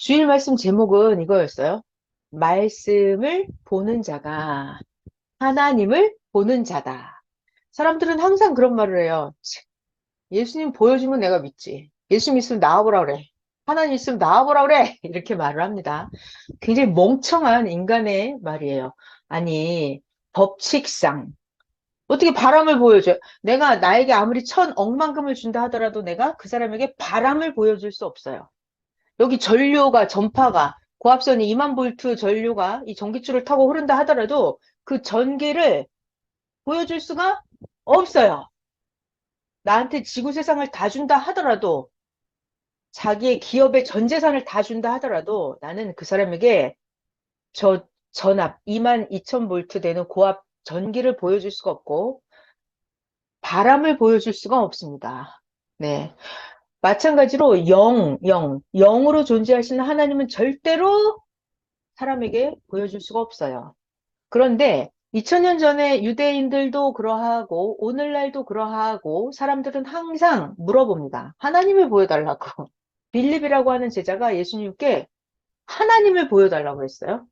주일 말씀 제목은 이거였어요. 말씀을 보는 자가 하나님을 보는 자다. 사람들은 항상 그런 말을 해요. 예수님 보여주면 내가 믿지. 예수님 있으면 나와보라 그래. 하나님 있으면 나와보라 그래. 이렇게 말을 합니다. 굉장히 멍청한 인간의 말이에요. 아니, 법칙상 어떻게 바람을 보여줘요? 내가 나에게 아무리 1,000억만금을 준다 하더라도 내가 그 사람에게 바람을 보여줄 수 없어요. 여기 전류가, 전파가, 고압선이 2만 볼트 전류가 이 전기줄을 타고 흐른다 하더라도 그 전기를 보여줄 수가 없어요. 나한테 지구 세상을 다 준다 하더라도 자기의 기업의 전 재산을 다 준다 하더라도 나는 그 사람에게 전압 2만 2천 볼트 되는 고압 전기를 보여줄 수가 없고 바람을 보여줄 수가 없습니다. 네. 마찬가지로 영으로 존재하시는 하나님은 절대로 사람에게 보여줄 수가 없어요. 그런데 2000년 전에 유대인들도 그러하고 오늘날도 그러하고 사람들은 항상 물어봅니다. 하나님을 보여달라고. 빌립이라고 하는 제자가 예수님께 하나님을 보여달라고 했어요.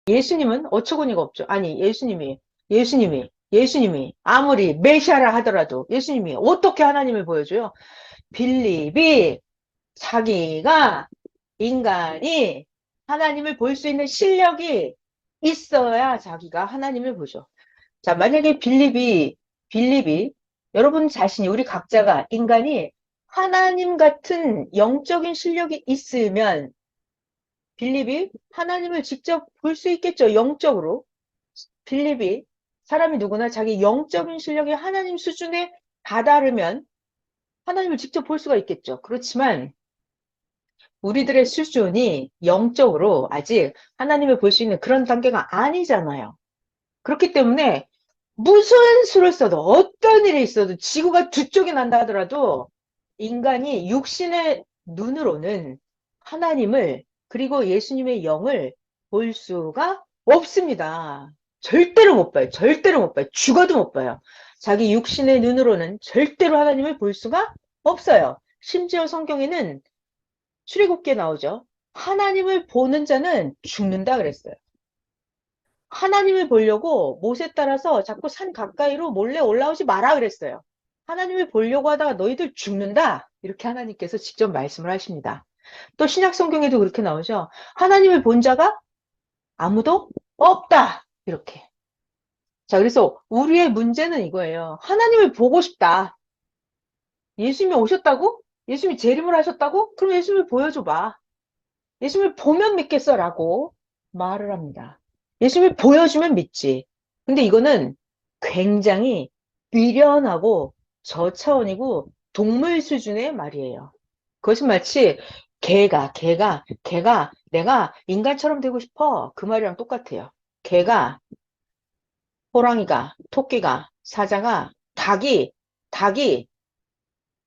예수님은 어처구니가 없죠. 아니, 예수님이 아무리 메시아라 하더라도 예수님이 어떻게 하나님을 보여줘요? 빌립이 자기가 인간이 하나님을 볼 수 있는 실력이 있어야 자기가 하나님을 보죠. 자, 만약에 빌립이 여러분 자신이 우리 각자가 인간이 하나님 같은 영적인 실력이 있으면 빌립이 하나님을 직접 볼 수 있겠죠. 영적으로. 빌립이 사람이 누구나 자기 영적인 실력이 하나님 수준에 다다르면 하나님을 직접 볼 수가 있겠죠. 그렇지만 우리들의 수준이 영적으로 아직 하나님을 볼 수 있는 그런 단계가 아니잖아요. 그렇기 때문에 무슨 수를 써도 어떤 일이 있어도 지구가 두 쪽이 난다 하더라도 인간이 육신의 눈으로는 하나님을 그리고 예수님의 영을 볼 수가 없습니다. 절대로 못 봐요. 절대로 못 봐요. 죽어도 못 봐요. 자기 육신의 눈으로는 절대로 하나님을 볼 수가 없어요. 심지어 성경에는 출애굽기에 나오죠. 하나님을 보는 자는 죽는다 그랬어요. 하나님을 보려고 못에 따라서 자꾸 산 가까이로 몰래 올라오지 마라 그랬어요. 하나님을 보려고 하다가 너희들 죽는다. 이렇게 하나님께서 직접 말씀을 하십니다. 또 신약 성경에도 그렇게 나오죠. 하나님을 본 자가 아무도 없다. 이렇게. 자, 그래서 우리의 문제는 이거예요. 하나님을 보고 싶다. 예수님이 오셨다고? 예수님이 재림을 하셨다고? 그럼 예수님을 보여줘봐. 예수님을 보면 믿겠어라고 말을 합니다. 예수님을 보여주면 믿지. 근데 이거는 굉장히 미련하고 저차원이고 동물 수준의 말이에요. 그것은 마치 개가 내가 인간처럼 되고 싶어. 그 말이랑 똑같아요. 개가, 호랑이가, 토끼가, 사자가, 닭이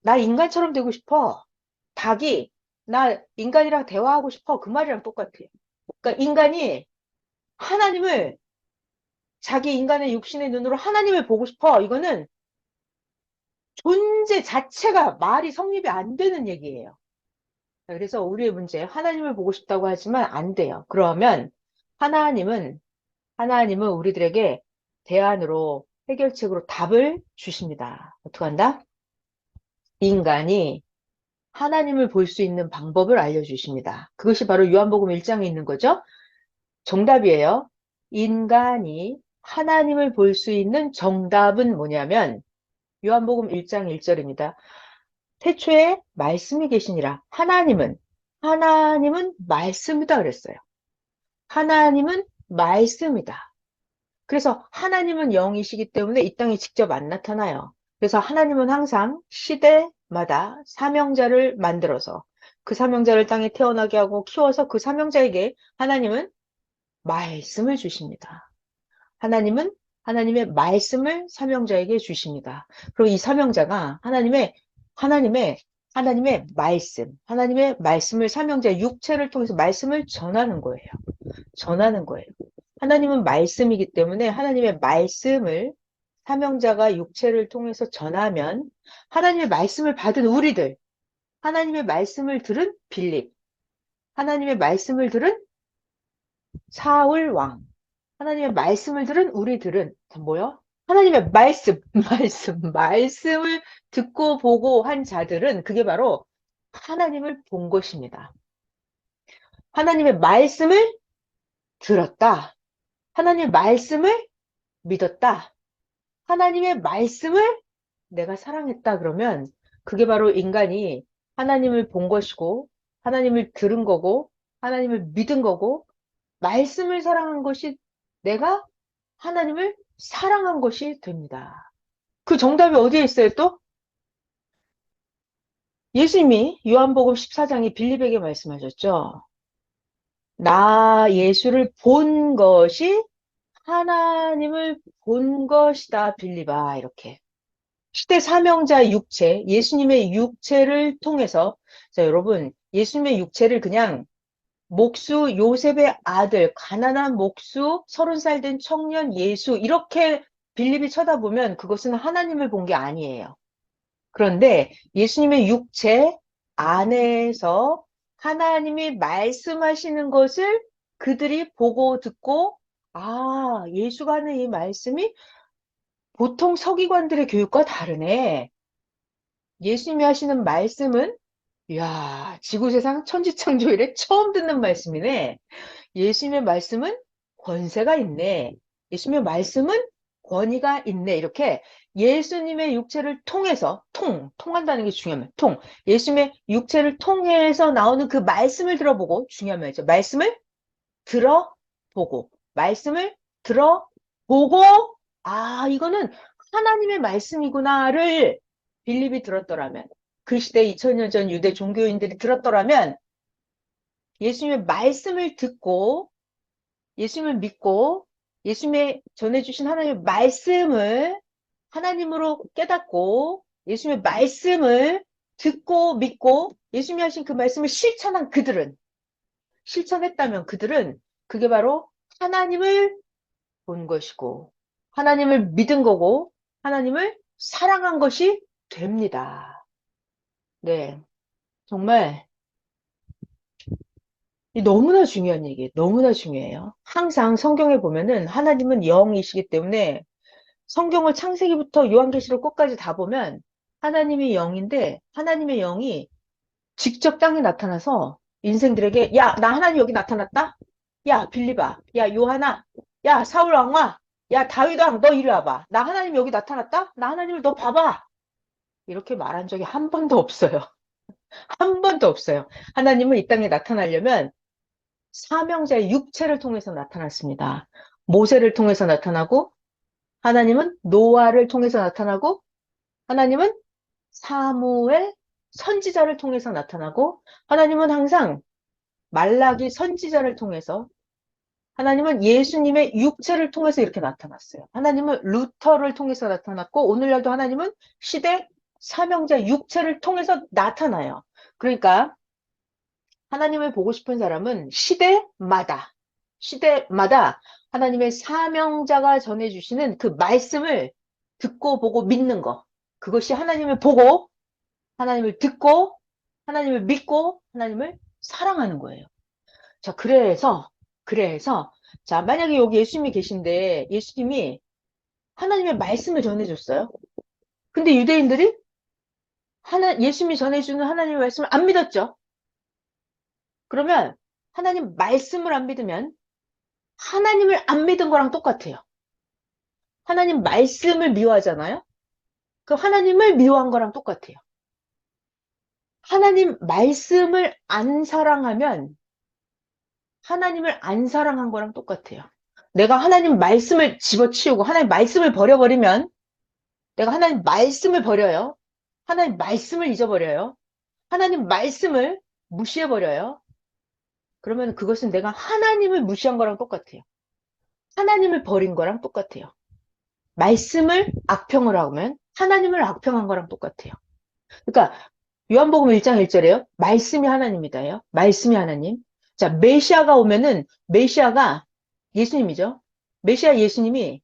나 인간처럼 되고 싶어. 닭이 나 인간이랑 대화하고 싶어. 그 말이랑 똑같아요. 그러니까 인간이 하나님을 자기 인간의 육신의 눈으로 하나님을 보고 싶어. 이거는 존재 자체가 말이 성립이 안 되는 얘기예요. 그래서 우리의 문제, 하나님을 보고 싶다고 하지만 안 돼요. 그러면 하나님은, 하나님은 우리들에게 대안으로, 해결책으로 답을 주십니다. 어떻게 한다? 인간이 하나님을 볼 수 있는 방법을 알려주십니다. 그것이 바로 요한복음 1장에 있는 거죠. 정답이에요. 인간이 하나님을 볼 수 있는 정답은 뭐냐면 요한복음 1장 1절입니다. 태초에 말씀이 계시니라. 하나님은 말씀이다 그랬어요. 하나님은 말씀이다. 그래서 하나님은 영이시기 때문에 이 땅에 직접 안 나타나요. 그래서 하나님은 항상 시대마다 사명자를 만들어서 그 사명자를 땅에 태어나게 하고 키워서 그 사명자에게 하나님은 말씀을 주십니다. 하나님은 하나님의 말씀을 사명자에게 주십니다. 그리고 이 사명자가 하나님의, 하나님의 말씀을 사명자의 육체를 통해서 말씀을 전하는 거예요. 전하는 거예요. 하나님은 말씀이기 때문에 하나님의 말씀을 사명자가 육체를 통해서 전하면 하나님의 말씀을 받은 우리들, 하나님의 말씀을 들은 빌립, 하나님의 말씀을 들은 사울 왕. 하나님의 말씀을 들은 우리들은 뭐요? 하나님의 말씀, 말씀을 듣고 보고 한 자들은 그게 바로 하나님을 본 것입니다. 하나님의 말씀을 들었다. 하나님의 말씀을 믿었다. 하나님의 말씀을 내가 사랑했다. 그러면 그게 바로 인간이 하나님을 본 것이고, 하나님을 들은 거고, 하나님을 믿은 거고, 말씀을 사랑한 것이 내가 하나님을 사랑한 것이 됩니다. 그 정답이 어디에 있어요 또? 예수님이 요한복음 14장에 빌립에게 말씀하셨죠. 나 예수를 본 것이 하나님을 본 것이다, 빌립아. 이렇게. 시대 사명자 육체, 예수님의 육체를 통해서, 자, 여러분, 예수님의 육체를 그냥 목수 요셉의 아들, 가난한 목수, 30살 된 청년 예수, 이렇게 빌립이 쳐다보면 그것은 하나님을 본 게 아니에요. 그런데 예수님의 육체 안에서 하나님이 말씀하시는 것을 그들이 보고 듣고, 아, 예수가 하는 이 말씀이 보통 서기관들의 교육과 다르네. 예수님이 하시는 말씀은, 이야, 지구세상 천지창조 이래 처음 듣는 말씀이네. 예수님의 말씀은 권세가 있네. 예수님의 말씀은 권위가 있네. 이렇게 예수님의 육체를 통해서, 통한다는 게 중요한 말, 예수님의 육체를 통해서 나오는 그 말씀을 들어보고, 중요한 말이죠. 말씀을 들어보고, 말씀을 들어보고, 아, 이거는 하나님의 말씀이구나를 빌립이 들었더라면, 그 시대 2000년 전 유대 종교인들이 들었더라면, 예수님의 말씀을 듣고, 예수님을 믿고, 예수님의 전해주신 하나님의 말씀을 하나님으로 깨닫고, 예수님의 말씀을 듣고 믿고, 예수님이 하신 그 말씀을 실천한 그들은, 실천했다면 그들은 그게 바로 하나님을 본 것이고, 하나님을 믿은 거고, 하나님을 사랑한 것이 됩니다. 네. 정말 너무나 중요한 얘기예요. 너무나 중요해요. 항상 성경에 보면은 하나님은 영이시기 때문에 성경을 창세기부터 요한계시록 끝까지 다 보면 하나님이 영인데 하나님의 영이 직접 땅에 나타나서 인생들에게 야, 나 하나님 여기 나타났다? 야, 빌립아. 야, 요한아. 야, 사울 왕아. 야, 다윗 왕, 너 이리 와봐. 나 하나님 여기 나타났다? 나 하나님을 너 봐봐. 이렇게 말한 적이 한 번도 없어요. 한 번도 없어요. 하나님은 이 땅에 나타나려면 사명자의 육체를 통해서 나타났습니다. 모세를 통해서 나타나고, 하나님은 노아를 통해서 나타나고, 하나님은 사무엘 선지자를 통해서 나타나고, 하나님은 항상 말라기 선지자를 통해서, 하나님은 예수님의 육체를 통해서 이렇게 나타났어요. 하나님은 루터를 통해서 나타났고, 오늘날도 하나님은 시대 사명자 육체를 통해서 나타나요. 그러니까 하나님을 보고 싶은 사람은 시대마다 하나님의 사명자가 전해주시는 그 말씀을 듣고 보고 믿는 거. 그것이 하나님을 보고, 하나님을 듣고, 하나님을 믿고, 하나님을 사랑하는 거예요. 자, 그래서, 자, 만약에 여기 예수님이 계신데, 예수님이 하나님의 말씀을 전해줬어요. 근데 유대인들이 예수님이 전해주는 하나님의 말씀을 안 믿었죠. 그러면 하나님 말씀을 안 믿으면 하나님을 안 믿은 거랑 똑같아요. 하나님 말씀을 미워하잖아요. 그 하나님을 미워한 거랑 똑같아요. 하나님 말씀을 안 사랑하면 하나님을 안 사랑한 거랑 똑같아요. 내가 하나님 말씀을 집어치우고 하나님 말씀을 버려버리면 내가 하나님 말씀을 버려요. 하나님 말씀을 잊어버려요. 하나님 말씀을 무시해버려요. 그러면 그것은 내가 하나님을 무시한 거랑 똑같아요. 하나님을 버린 거랑 똑같아요. 말씀을 악평을 하면 하나님을 악평한 거랑 똑같아요. 그러니까 요한복음 1장 1절에요. 말씀이 하나님이다요. 말씀이 하나님. 자, 메시아가 오면은 메시아가 예수님이죠. 메시아 예수님이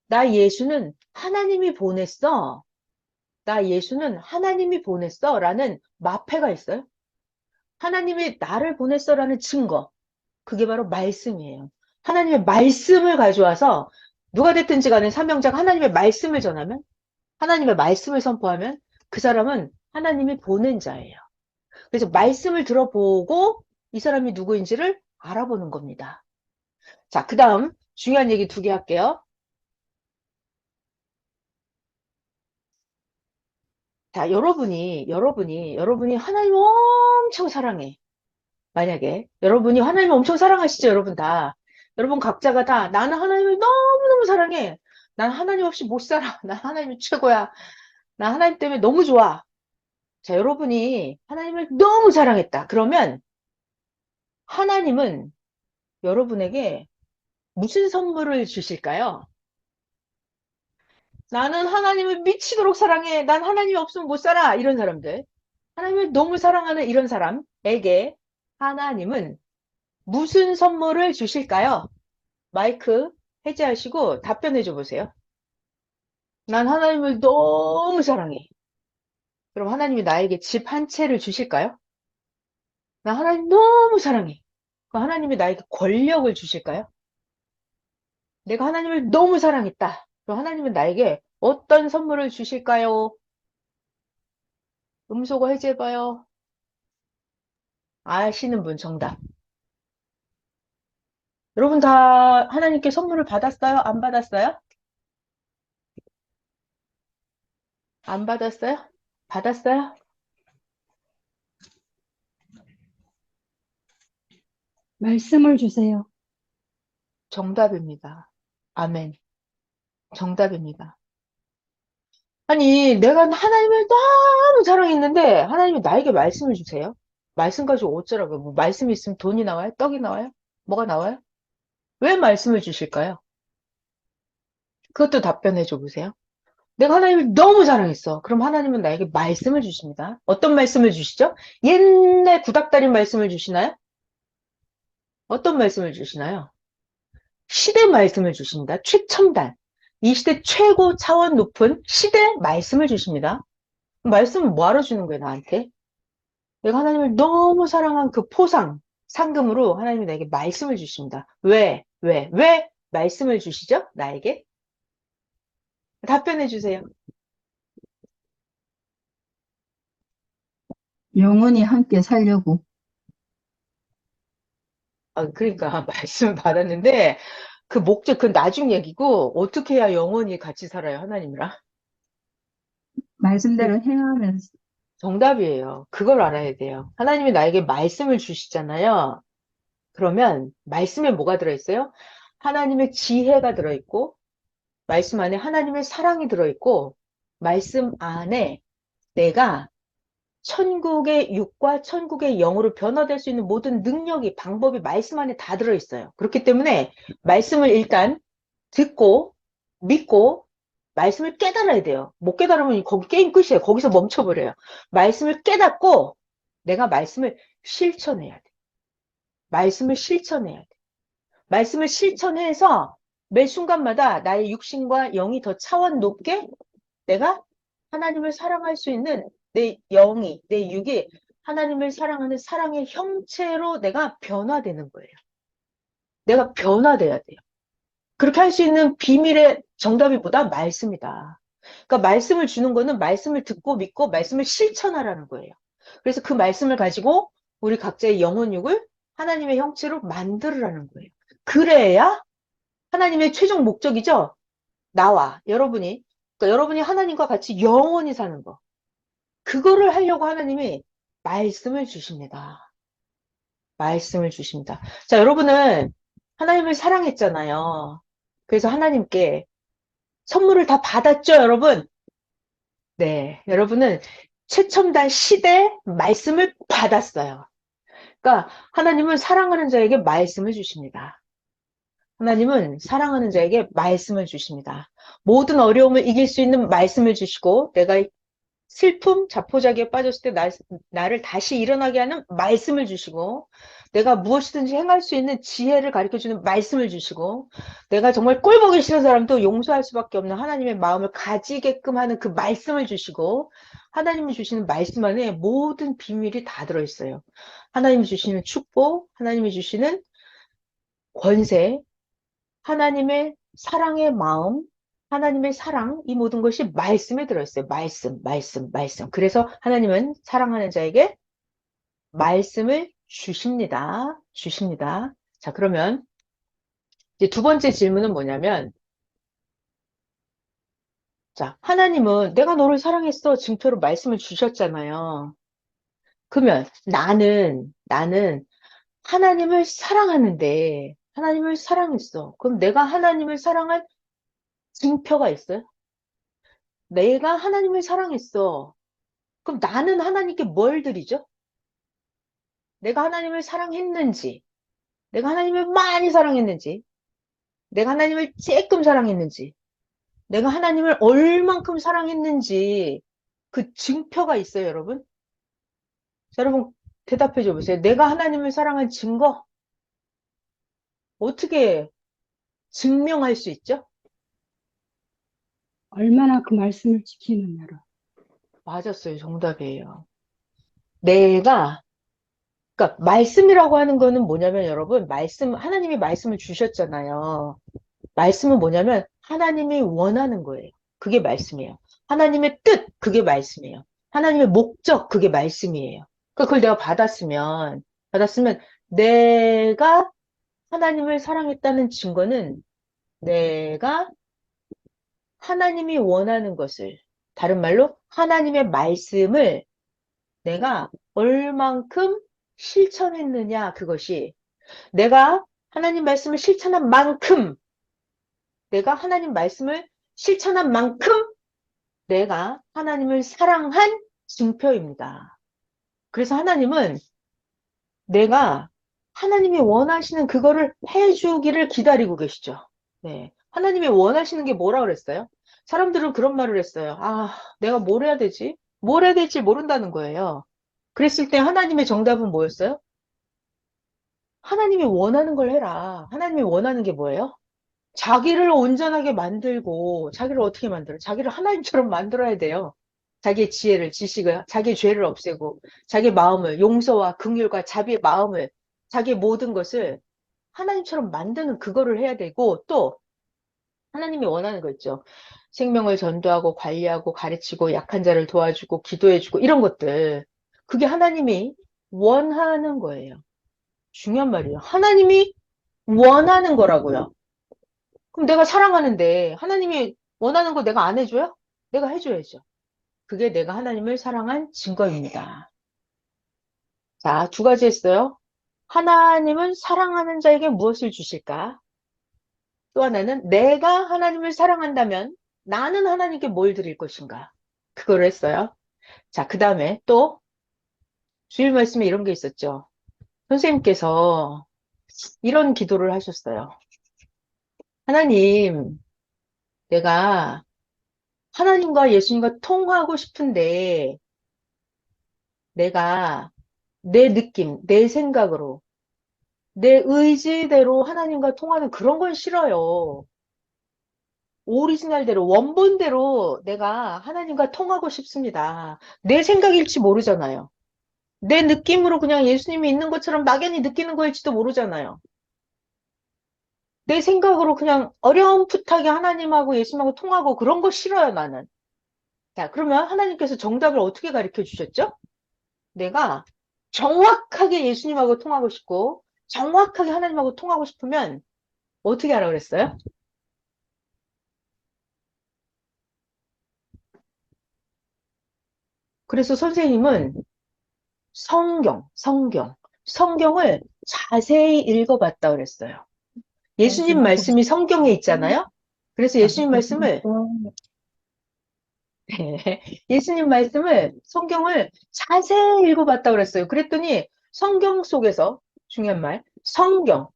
나 예수는 하나님이 보냈어. 나 예수는 하나님이 보냈어. 라는 마패가 있어요. 하나님이 나를 보냈어라는 증거. 그게 바로 말씀이에요. 하나님의 말씀을 가져와서 누가 됐든지 간에 사명자가 하나님의 말씀을 전하면, 하나님의 말씀을 선포하면 그 사람은 하나님이 보낸 자예요. 그래서 말씀을 들어보고 이 사람이 누구인지를 알아보는 겁니다. 자, 그 다음 중요한 얘기 두 개 할게요. 자, 여러분이 하나님을 엄청 사랑해. 만약에 여러분이 하나님을 엄청 사랑하시죠, 여러분 다. 여러분 각자가 다 나는 하나님을 너무너무 사랑해. 난 하나님 없이 못 살아. 난 하나님이 최고야. 난 하나님 때문에 너무 좋아. 자, 여러분이 하나님을 너무 사랑했다. 그러면 하나님은 여러분에게 무슨 선물을 주실까요? 나는 하나님을 미치도록 사랑해. 난 하나님이 없으면 못 살아. 이런 사람들. 하나님을 너무 사랑하는 이런 사람에게 하나님은 무슨 선물을 주실까요? 마이크 해제하시고 답변해 줘 보세요. 난 하나님을 너무 사랑해. 그럼 하나님이 나에게 집 한 채를 주실까요? 나 하나님 너무 사랑해. 그럼 하나님이 나에게 권력을 주실까요? 내가 하나님을 너무 사랑했다. 그럼 하나님은 나에게 어떤 선물을 주실까요? 음소거 해제해봐요. 아시는 분 정답. 여러분 다 하나님께 선물을 받았어요? 안 받았어요? 안 받았어요? 받았어요? 말씀을 주세요. 정답입니다. 아멘. 정답입니다. 아니, 내가 하나님을 너무 사랑했는데, 하나님이 나에게 말씀을 주세요. 말씀 가지고 어쩌라고요? 뭐, 말씀이 있으면 돈이 나와요? 떡이 나와요? 뭐가 나와요? 왜 말씀을 주실까요? 그것도 답변해 줘 보세요. 내가 하나님을 너무 사랑했어. 그럼 하나님은 나에게 말씀을 주십니다. 어떤 말씀을 주시죠? 옛날 구닥다리 말씀을 주시나요? 어떤 말씀을 주시나요? 시대 말씀을 주십니다. 최첨단. 이 시대 최고 차원 높은 시대 말씀을 주십니다. 말씀을 뭐하러 주는 거예요, 나한테? 내가 하나님을 너무 사랑한 그 포상, 상금으로 하나님이 나에게 말씀을 주십니다. 왜 말씀을 주시죠? 나에게? 답변해 주세요. 영원히 함께 살려고. 그러니까 말씀을 받았는데 그 목적, 그 나중 얘기고 어떻게 해야 영원히 같이 살아요, 하나님이랑? 그 말씀대로 행하면서. 정답이에요. 그걸 알아야 돼요. 하나님이 나에게 말씀을 주시잖아요. 그러면 말씀에 뭐가 들어있어요? 하나님의 지혜가 들어있고, 말씀 안에 하나님의 사랑이 들어있고, 말씀 안에 내가 천국의 육과 천국의 영으로 변화될 수 있는 모든 능력이, 방법이 말씀 안에 다 들어있어요. 그렇기 때문에 말씀을 일단 듣고, 믿고, 말씀을 깨달아야 돼요. 못 깨달으면 거기 게임 끝이에요. 거기서 멈춰버려요. 말씀을 깨닫고, 내가 말씀을 실천해야 돼. 말씀을 실천해야 돼. 말씀을 실천해서 매 순간마다 나의 육신과 영이 더 차원 높게 내가 하나님을 사랑할 수 있는 내 영이, 내 육이 하나님을 사랑하는 사랑의 형체로 내가 변화되는 거예요. 내가 변화돼야 돼요. 그렇게 할 수 있는 비밀의 정답이 뭐다? 말씀이다. 그러니까 말씀을 주는 거는 말씀을 듣고 믿고 말씀을 실천하라는 거예요. 그래서 그 말씀을 가지고 우리 각자의 영혼육을 하나님의 형체로 만들으라는 거예요. 그래야 하나님의 최종 목적이죠. 나와 여러분이, 그러니까 여러분이 하나님과 같이 영원히 사는 거. 그거를 하려고 하나님이 말씀을 주십니다. 말씀을 주십니다. 자, 여러분은 하나님을 사랑했잖아요. 그래서 하나님께 선물을 다 받았죠, 여러분? 네, 여러분은 최첨단 시대 말씀을 받았어요. 그러니까 하나님은 사랑하는 자에게 말씀을 주십니다. 하나님은 사랑하는 자에게 말씀을 주십니다. 모든 어려움을 이길 수 있는 말씀을 주시고, 내가 슬픔, 자포자기에 빠졌을 때 나를 다시 일어나게 하는 말씀을 주시고, 내가 무엇이든지 행할 수 있는 지혜를 가르쳐주는 말씀을 주시고, 내가 정말 꼴보기 싫은 사람도 용서할 수밖에 없는 하나님의 마음을 가지게끔 하는 그 말씀을 주시고, 하나님이 주시는 말씀 안에 모든 비밀이 다 들어있어요. 하나님이 주시는 축복, 하나님이 주시는 권세, 하나님의 사랑의 마음, 하나님의 사랑, 이 모든 것이 말씀에 들어있어요. 말씀, 말씀, 말씀. 그래서 하나님은 사랑하는 자에게 말씀을 주십니다. 주십니다. 자, 그러면 이제 두 번째 질문은 뭐냐면, 자, 하나님은 내가 너를 사랑했어. 증표로 말씀을 주셨잖아요. 그러면 나는 하나님을 사랑하는데, 하나님을 사랑했어. 그럼 내가 하나님을 사랑한 증표가 있어요? 내가 하나님을 사랑했어. 그럼 나는 하나님께 뭘 드리죠? 내가 하나님을 사랑했는지, 내가 하나님을 많이 사랑했는지, 내가 하나님을 조금 사랑했는지, 내가 하나님을 얼만큼 사랑했는지 그 증표가 있어요, 여러분? 자, 여러분 대답해 줘 보세요. 내가 하나님을 사랑한 증거 어떻게 증명할 수 있죠? 얼마나 그 말씀을 지키느냐로. 맞았어요. 정답이에요. 내가 그러니까 말씀이라고 하는 거는 뭐냐면 여러분, 하나님이 말씀을 주셨잖아요. 말씀은 뭐냐면 하나님이 원하는 거예요. 그게 말씀이에요. 하나님의 뜻, 그게 말씀이에요. 하나님의 목적, 그게 말씀이에요. 그러니까 그걸 내가 받았으면 내가 하나님을 사랑했다는 증거는 내가 하나님이 원하는 것을, 다른 말로 하나님의 말씀을 내가 얼만큼 실천했느냐, 그것이 내가 하나님 말씀을 실천한 만큼 내가 하나님 말씀을 실천한 만큼 내가 하나님을 사랑한 증표입니다. 그래서 하나님은 내가 하나님이 원하시는 그거를 해주기를 기다리고 계시죠. 네. 하나님이 원하시는 게 뭐라 그랬어요? 사람들은 그런 말을 했어요. 아, 내가 뭘 해야 되지? 뭘 해야 될지 모른다는 거예요. 그랬을 때 하나님의 정답은 뭐였어요? 하나님이 원하는 걸 해라. 하나님이 원하는 게 뭐예요? 자기를 온전하게 만들고, 자기를 어떻게 만들어? 자기를 하나님처럼 만들어야 돼요. 자기의 지혜를, 지식을, 자기의 죄를 없애고, 자기의 마음을, 용서와 긍휼과 자비의 마음을, 자기의 모든 것을 하나님처럼 만드는 그거를 해야 되고, 또, 하나님이 원하는 거 있죠. 생명을 전도하고, 관리하고, 가르치고, 약한 자를 도와주고, 기도해주고, 이런 것들. 그게 하나님이 원하는 거예요. 중요한 말이에요. 하나님이 원하는 거라고요. 그럼 내가 사랑하는데 하나님이 원하는 거 내가 안 해줘요? 내가 해줘야죠. 그게 내가 하나님을 사랑한 증거입니다. 자, 두 가지 했어요. 하나님은 사랑하는 자에게 무엇을 주실까? 또 하나는 내가 하나님을 사랑한다면 나는 하나님께 뭘 드릴 것인가? 그걸 했어요. 자, 그 다음에 또 주일 말씀에 이런 게 있었죠. 선생님께서 이런 기도를 하셨어요. 하나님, 내가 하나님과 예수님과 통화하고 싶은데 내가 내 느낌, 내 생각으로, 내 의지대로 하나님과 통하는 그런 건 싫어요. 오리지널대로, 원본대로 내가 하나님과 통하고 싶습니다. 내 생각일지 모르잖아요. 내 느낌으로 그냥 예수님이 있는 것처럼 막연히 느끼는 거일지도 모르잖아요. 내 생각으로 그냥 어렴풋하게 하나님하고 예수님하고 통하고 그런 거 싫어요, 나는. 자, 그러면 하나님께서 정답을 어떻게 가르쳐 주셨죠? 내가 정확하게 예수님하고 통하고 싶고 정확하게 하나님하고 통하고 싶으면 어떻게 하라 그랬어요? 그래서 선생님은 성경을 자세히 읽어봤다 그랬어요. 예수님 말씀이 성경에 있잖아요. 그래서 예수님 말씀을 예수님 말씀을 성경을 자세히 읽어봤다 그랬어요. 그랬더니 성경 속에서 중요한 말 성경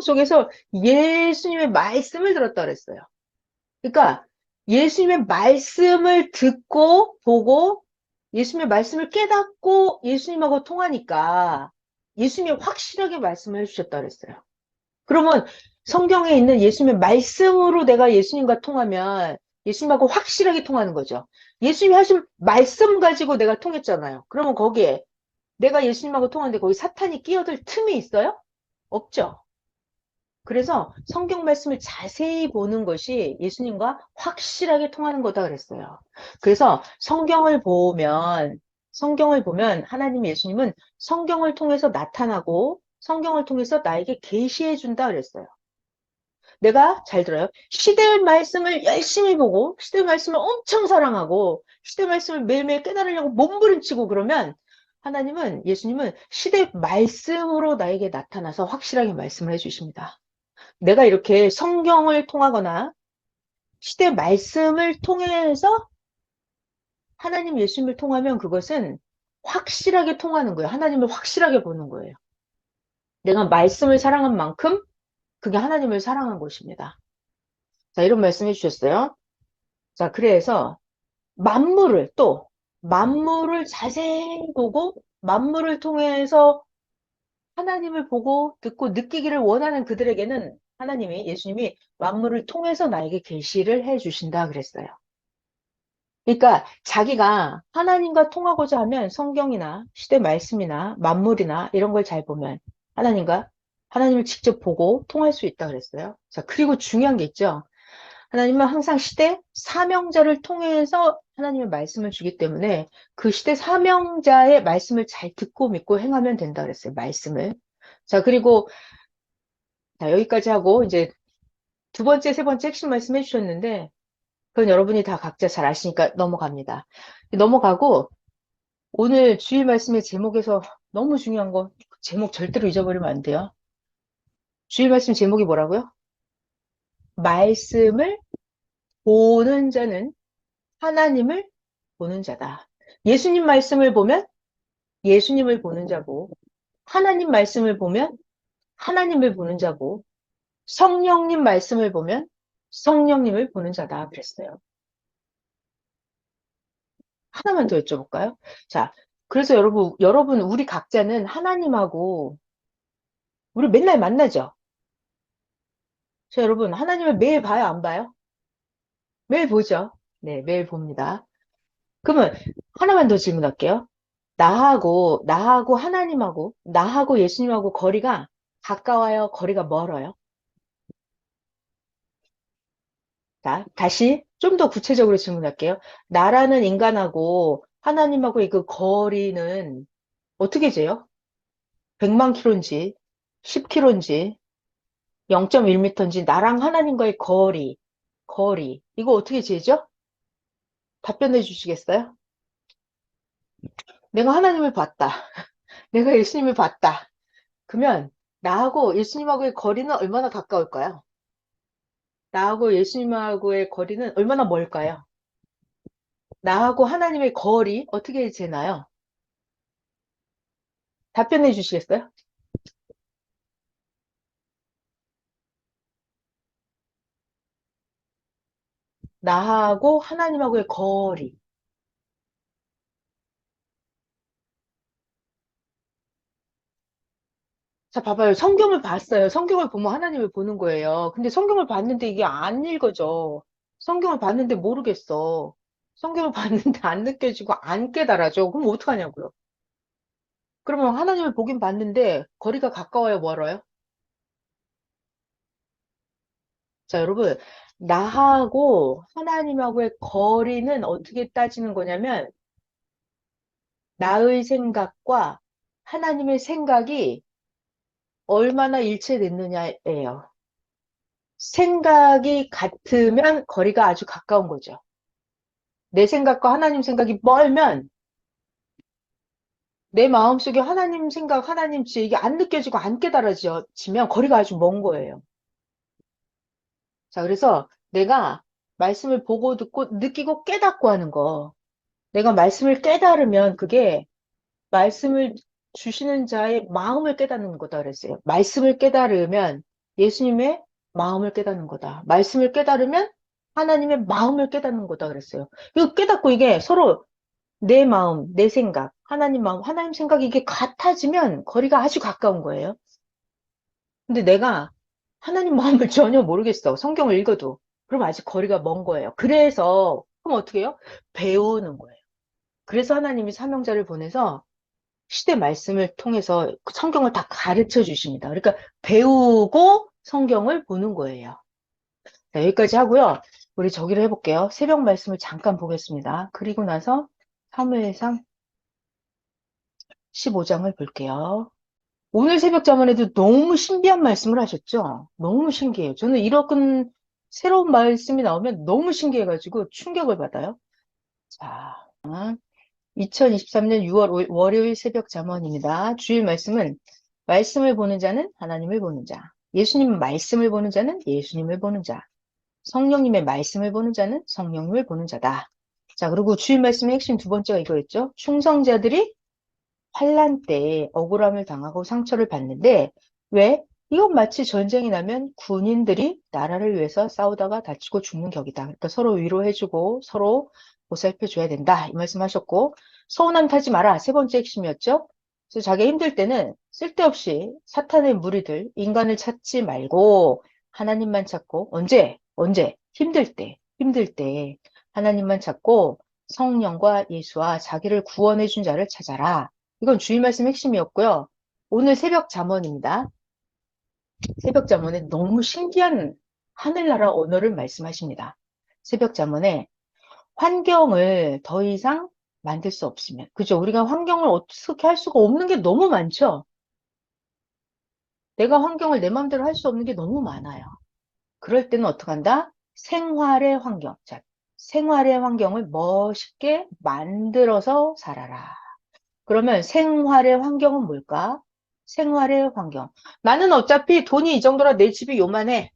속에서 예수님의 말씀을 들었다 그랬어요. 그러니까 예수님의 말씀을 듣고 보고 예수님의 말씀을 깨닫고 예수님하고 통하니까 예수님이 확실하게 말씀을 해주셨다 그랬어요. 그러면 성경에 있는 예수님의 말씀으로 내가 예수님과 통하면 예수님하고 확실하게 통하는 거죠. 예수님이 하신 말씀 가지고 내가 통했잖아요. 그러면 거기에 내가 예수님하고 통하는데 거기 사탄이 끼어들 틈이 있어요? 없죠. 그래서 성경 말씀을 자세히 보는 것이 예수님과 확실하게 통하는 거다 그랬어요. 그래서 성경을 보면 하나님 예수님은 성경을 통해서 나타나고 성경을 통해서 나에게 계시해 준다 그랬어요. 내가 잘 들어요. 시대의 말씀을 열심히 보고 시대의 말씀을 엄청 사랑하고 시대의 말씀을 매일매일 깨달으려고 몸부림치고 그러면 하나님은 예수님은 시대의 말씀으로 나에게 나타나서 확실하게 말씀을 해주십니다. 내가 이렇게 성경을 통하거나 시대 말씀을 통해서 하나님 예수님을 통하면 그것은 확실하게 통하는 거예요. 하나님을 확실하게 보는 거예요. 내가 말씀을 사랑한 만큼 그게 하나님을 사랑한 것입니다. 자, 이런 말씀 해주셨어요. 자, 그래서 만물을 자세히 보고 만물을 통해서 하나님을 보고 듣고 느끼기를 원하는 그들에게는 예수님이 만물을 통해서 나에게 계시를 해 주신다 그랬어요. 그러니까 자기가 하나님과 통하고자 하면 성경이나 시대 말씀이나 만물이나 이런 걸 잘 보면 하나님을 직접 보고 통할 수 있다 그랬어요. 자, 그리고 중요한 게 있죠. 하나님은 항상 시대 사명자를 통해서 하나님의 말씀을 주기 때문에 그 시대 사명자의 말씀을 잘 듣고 믿고 행하면 된다 그랬어요. 말씀을. 자, 그리고 자, 여기까지 하고 이제 두 번째, 세 번째 핵심 말씀 해주셨는데 그건 여러분이 다 각자 잘 아시니까 넘어갑니다. 넘어가고 오늘 주일 말씀의 제목에서 너무 중요한 거 제목 절대로 잊어버리면 안 돼요. 주일 말씀 제목이 뭐라고요? 말씀을 보는 자는 하나님을 보는 자다. 예수님 말씀을 보면 예수님을 보는 자고 하나님 말씀을 보면 하나님을 보는 자고 성령님 말씀을 보면 성령님을 보는 자다 그랬어요. 하나만 더 여쭤볼까요? 자, 그래서 여러분 우리 각자는 하나님하고 우리 맨날 만나죠? 자, 여러분 하나님을 매일 봐요, 안 봐요? 매일 보죠? 네, 매일 봅니다. 그러면 하나만 더 질문할게요. 나하고 하나님하고, 나하고 예수님하고 거리가 가까워요? 거리가 멀어요? 자, 다시 좀 더 구체적으로 질문할게요. 나라는 인간하고 하나님하고의 그 거리는 어떻게 재요? 100만 킬로인지, 10킬로인지, 0.1m인지, 나랑 하나님과의 거리. 이거 어떻게 재죠? 답변해 주시겠어요? 내가 하나님을 봤다. 내가 예수님을 봤다. 그러면 나하고 예수님하고의 거리는 얼마나 가까울까요? 나하고 예수님하고의 거리는 얼마나 멀까요? 나하고 하나님의 거리 어떻게 재나요? 답변해 주시겠어요? 나하고 하나님하고의 거리. 자, 봐봐요. 성경을 봤어요. 성경을 보면 하나님을 보는 거예요. 근데 성경을 봤는데 이게 안 읽어져. 성경을 봤는데 모르겠어. 성경을 봤는데 안 느껴지고 안 깨달아져. 그럼 어떡하냐고요? 그러면 하나님을 보긴 봤는데 거리가 가까워요, 멀어요? 자, 여러분, 나하고 하나님하고의 거리는 어떻게 따지는 거냐면, 나의 생각과 하나님의 생각이 얼마나 일치됐느냐예요. 생각이 같으면 거리가 아주 가까운 거죠. 내 생각과 하나님 생각이 멀면 내 마음속에 하나님 생각, 하나님 지혜 이게 안 느껴지고 안 깨달아지면 거리가 아주 먼 거예요. 자, 그래서 내가 말씀을 보고 듣고 느끼고 깨닫고 하는 거. 내가 말씀을 깨달으면 그게 말씀을 주시는 자의 마음을 깨닫는 거다 그랬어요. 말씀을 깨달으면 예수님의 마음을 깨닫는 거다. 말씀을 깨달으면 하나님의 마음을 깨닫는 거다 그랬어요. 이거 깨닫고 이게 서로 내 마음, 내 생각, 하나님 마음, 하나님 생각이 이게 같아지면 거리가 아주 가까운 거예요. 근데 내가 하나님 마음을 전혀 모르겠어. 성경을 읽어도. 그럼 아직 거리가 먼 거예요. 그래서, 그럼 어떻게 해요? 배우는 거예요. 그래서 하나님이 사명자를 보내서 시대 말씀을 통해서 그 성경을 다 가르쳐 주십니다. 그러니까 배우고 성경을 보는 거예요. 자, 여기까지 하고요. 우리 저기를 해볼게요. 새벽 말씀을 잠깐 보겠습니다. 그리고 나서 사무엘상 15장을 볼게요. 오늘 새벽 자문에도 너무 신비한 말씀을 하셨죠? 너무 신기해요. 저는 이런 새로운 말씀이 나오면 너무 신기해가지고 충격을 받아요. 자, 2023년 6월 월요일 새벽 잠언입니다. 주일 말씀은 말씀을 보는 자는 하나님을 보는 자, 예수님 말씀을 보는 자는 예수님을 보는 자, 성령님의 말씀을 보는 자는 성령님을 보는 자다. 자, 그리고 주일 말씀의 핵심 두 번째가 이거였죠. 충성자들이 환란 때에 억울함을 당하고 상처를 받는데 왜? 이건 마치 전쟁이 나면 군인들이 나라를 위해서 싸우다가 다치고 죽는 격이다. 그러니까 서로 위로해주고 서로 보살펴줘야 된다. 이 말씀하셨고 서운함 타지 마라. 세 번째 핵심이었죠. 그래서 자기가 힘들 때는 쓸데없이 사탄의 무리들, 인간을 찾지 말고 하나님만 찾고 언제? 힘들 때 하나님만 찾고 성령과 예수와 자기를 구원해준 자를 찾아라. 이건 주일 말씀 핵심이었고요. 오늘 새벽 잠언입니다. 새벽 잠언에 너무 신기한 하늘나라 언어를 말씀하십니다. 새벽 잠언에 환경을 더 이상 만들 수 없으면, 그죠? 우리가 환경을 어떻게 할 수가 없는 게 너무 많죠? 내가 환경을 내 마음대로 할 수 없는 게 너무 많아요. 그럴 때는 어떻게 한다? 생활의 환경. 자, 생활의 환경을 멋있게 만들어서 살아라. 그러면 생활의 환경은 뭘까? 생활의 환경. 나는 어차피 돈이 이 정도라 내 집이 요만해.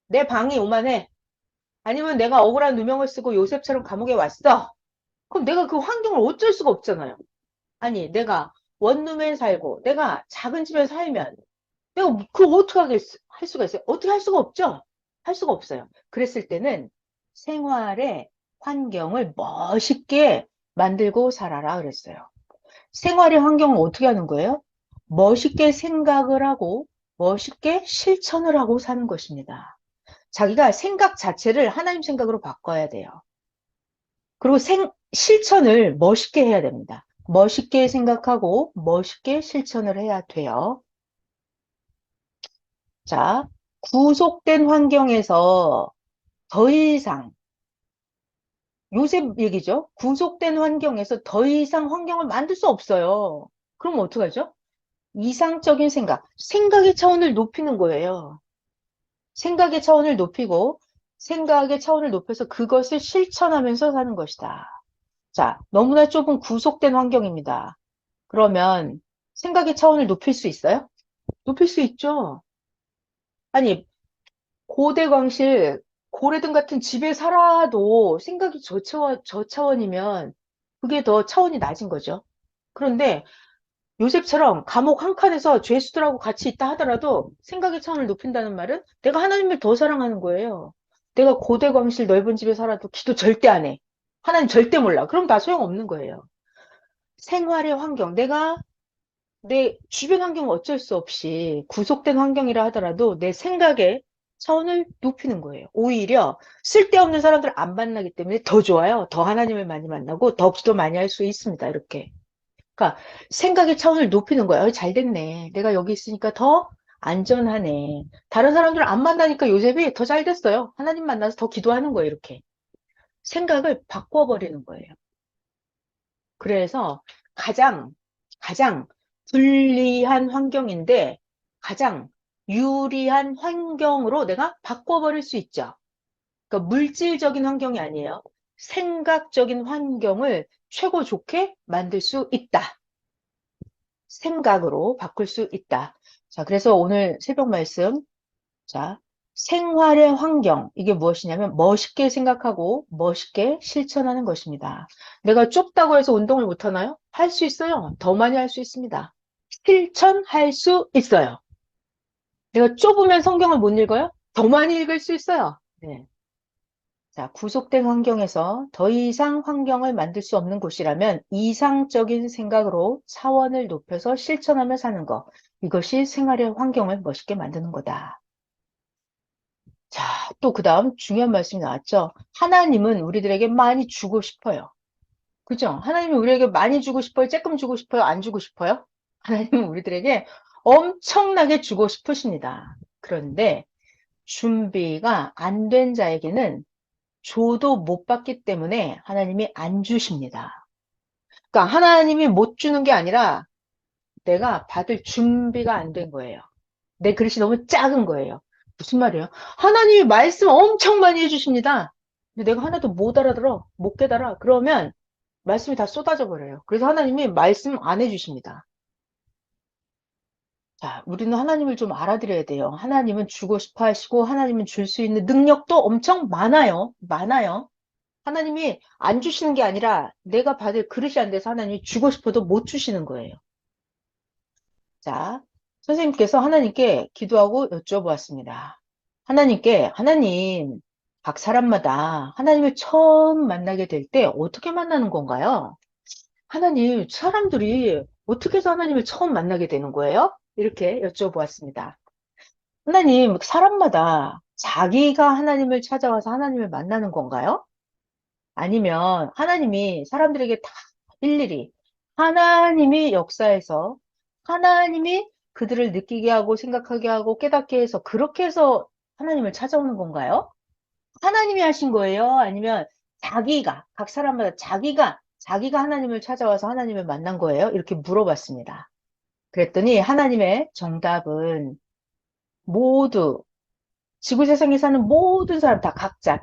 내 방이 요만해. 아니면 내가 억울한 누명을 쓰고 요셉처럼 감옥에 왔어. 그럼 내가 그 환경을 어쩔 수가 없잖아요. 아니, 내가 원룸에 살고, 내가 작은 집에 살면, 내가 그거 어떻게 할 수가 있어요? 어떻게 할 수가 없죠? 할 수가 없어요. 그랬을 때는 생활의 환경을 멋있게 만들고 살아라 그랬어요. 생활의 환경을 어떻게 하는 거예요? 멋있게 생각을 하고 멋있게 실천을 하고 사는 것입니다. 자기가 생각 자체를 하나님 생각으로 바꿔야 돼요. 그리고 실천을 멋있게 해야 됩니다. 멋있게 생각하고 멋있게 실천을 해야 돼요. 자, 구속된 환경에서 더 이상 요셉 얘기죠. 구속된 환경에서 더 이상 환경을 만들 수 없어요. 그럼 어떡하죠? 이상적인 생각의 차원을 높이는 거예요. 생각의 차원을 높이고, 생각의 차원을 높여서 그것을 실천하면서 사는 것이다. 자, 너무나 좁은 구속된 환경입니다. 그러면 생각의 차원을 높일 수 있어요? 높일 수 있죠. 아니, 고대광실, 고래등 같은 집에 살아도 생각이 저 차원이면 그게 더 차원이 낮은 거죠. 그런데 요셉처럼 감옥 한 칸에서 죄수들하고 같이 있다 하더라도 생각의 차원을 높인다는 말은 내가 하나님을 더 사랑하는 거예요. 내가 고대 광실 넓은 집에 살아도 기도 절대 안 해. 하나님 절대 몰라. 그럼 다 소용없는 거예요. 생활의 환경, 내가 내 주변 환경은 어쩔 수 없이 구속된 환경이라 하더라도 내 생각의 차원을 높이는 거예요. 오히려 쓸데없는 사람들 안 만나기 때문에 더 좋아요. 더 하나님을 많이 만나고 더 기도 많이 할 수 있습니다. 이렇게. 그러니까 생각의 차원을 높이는 거야. 잘 됐네. 내가 여기 있으니까 더 안전하네. 다른 사람들 안 만나니까 요셉이 더 잘 됐어요. 하나님 만나서 더 기도하는 거예요. 이렇게. 생각을 바꿔버리는 거예요. 그래서 가장 불리한 환경인데 가장 유리한 환경으로 내가 바꿔버릴 수 있죠. 그러니까 물질적인 환경이 아니에요. 생각적인 환경을 최고 좋게 만들 수 있다. 생각으로 바꿀 수 있다. 자, 그래서 오늘 새벽 말씀, 자, 생활의 환경, 이게 무엇이냐면 멋있게 생각하고 멋있게 실천하는 것입니다. 내가 좁다고 해서 운동을 못 하나요? 할 수 있어요. 더 많이 할 수 있습니다. 실천할 수 있어요. 내가 좁으면 성경을 못 읽어요? 더 많이 읽을 수 있어요. 네. 자, 구속된 환경에서 더 이상 환경을 만들 수 없는 곳이라면 이상적인 생각으로 차원을 높여서 실천하며 사는 것. 이것이 생활의 환경을 멋있게 만드는 거다. 자, 또 그 다음 중요한 말씀이 나왔죠. 하나님은 우리들에게 많이 주고 싶어요. 그죠? 하나님이 우리에게 많이 주고 싶어요? 조금 주고 싶어요? 안 주고 싶어요? 하나님은 우리들에게 엄청나게 주고 싶으십니다. 그런데 준비가 안 된 자에게는 줘도 못 받기 때문에 하나님이 안 주십니다. 그러니까 하나님이 못 주는 게 아니라 내가 받을 준비가 안 된 거예요. 내 그릇이 너무 작은 거예요. 무슨 말이에요? 하나님이 말씀 엄청 많이 해주십니다. 근데 내가 하나도 못 알아들어, 못 깨달아. 그러면 말씀이 다 쏟아져 버려요. 그래서 하나님이 말씀 안 해주십니다. 자, 우리는 하나님을 좀 알아들여야 돼요. 하나님은 주고 싶어 하시고, 하나님은 줄 수 있는 능력도 엄청 많아요. 많아요. 하나님이 안 주시는 게 아니라 내가 받을 그릇이 안 돼서 하나님이 주고 싶어도 못 주시는 거예요. 자, 선생님께서 하나님께 기도하고 여쭤보았습니다. 하나님께, 하나님, 각 사람마다 하나님을 처음 만나게 될 때 어떻게 만나는 건가요? 하나님, 사람들이 어떻게 해서 하나님을 처음 만나게 되는 거예요? 이렇게 여쭤보았습니다. 하나님, 사람마다 자기가 하나님을 찾아와서 하나님을 만나는 건가요? 아니면 하나님이 사람들에게 다 일일이 하나님이 역사해서 하나님이 그들을 느끼게 하고 생각하게 하고 깨닫게 해서 그렇게 해서 하나님을 찾아오는 건가요? 하나님이 하신 거예요? 아니면 자기가, 각 사람마다 자기가 하나님을 찾아와서 하나님을 만난 거예요? 이렇게 물어봤습니다. 그랬더니 하나님의 정답은 모두, 지구 세상에 사는 모든 사람 다, 각자,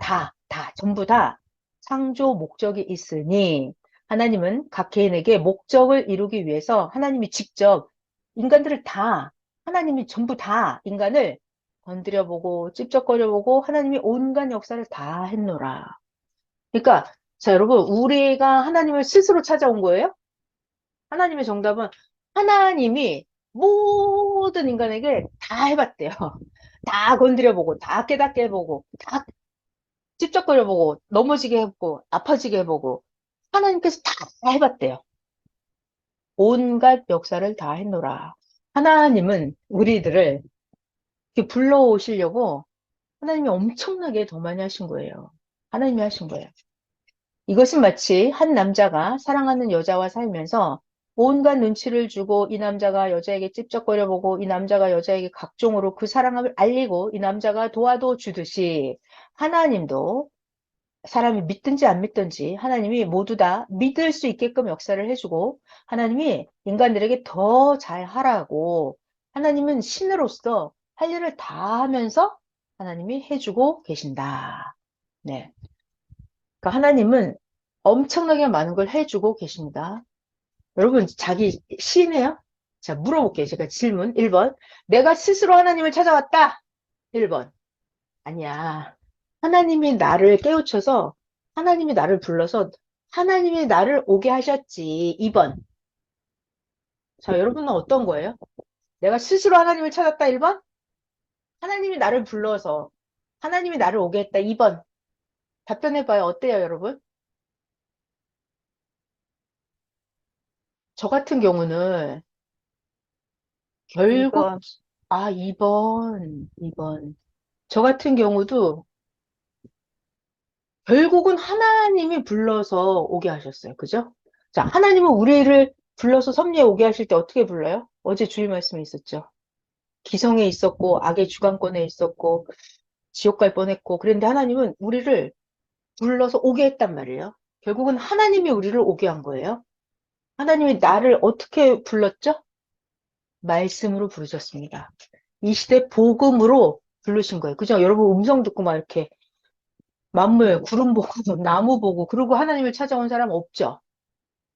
전부 다 창조 목적이 있으니 하나님은 각 개인에게 목적을 이루기 위해서 하나님이 직접 인간들을 다, 하나님이 전부 다 인간을 건드려보고 찝쩍거려보고 하나님이 온갖 역사를 다 했노라. 그러니까 자 여러분 우리가 하나님을 스스로 찾아온 거예요? 하나님의 정답은 하나님이 모든 인간에게 다 해봤대요. 다 건드려보고 다 깨닫게 해보고 다 찝쩍거려보고 넘어지게 해보고 아파지게 해보고 하나님께서 다 해봤대요. 온갖 역사를 다 했노라. 하나님은 우리들을 이렇게 불러오시려고 하나님이 엄청나게 더 많이 하신 거예요. 하나님이 하신 거예요. 이것은 마치 한 남자가 사랑하는 여자와 살면서 온갖 눈치를 주고 이 남자가 여자에게 찝쩍거려보고 이 남자가 여자에게 각종으로 그 사랑을 알리고 이 남자가 도와도 주듯이 하나님도 사람이 믿든지 안 믿든지 하나님이 모두 다 믿을 수 있게끔 역사를 해주고 하나님이 인간들에게 더 잘하라고 하나님은 신으로서 할 일을 다 하면서 하나님이 해주고 계신다. 네. 그러니까 하나님은 엄청나게 많은 걸 해주고 계십니다. 여러분, 자기 시인해요? 자, 물어볼게요. 제가 질문 1번. 내가 스스로 하나님을 찾아왔다. 1번. 아니야. 하나님이 나를 깨우쳐서 하나님이 나를 불러서 하나님이 나를 오게 하셨지. 2번. 자, 여러분은 어떤 거예요? 내가 스스로 하나님을 찾았다. 1번. 하나님이 나를 불러서 하나님이 나를 오게 했다. 2번. 답변해봐요. 어때요, 여러분? 저 같은 경우는 결국 2번. 2번. 저 같은 경우도 결국은 하나님이 불러서 오게 하셨어요. 그죠? 자, 하나님은 우리를 불러서 섭리에 오게 하실 때 어떻게 불러요? 어제 주일 말씀에 있었죠. 기성에 있었고, 악의 주관권에 있었고, 지옥 갈 뻔했고, 그런데 하나님은 우리를 불러서 오게 했단 말이에요. 결국은 하나님이 우리를 오게 한 거예요. 하나님이 나를 어떻게 불렀죠? 말씀으로 부르셨습니다. 이 시대 복음으로 부르신 거예요. 그죠? 여러분 음성 듣고 막 이렇게 만물, 구름 보고, 나무 보고, 그러고 하나님을 찾아온 사람 없죠?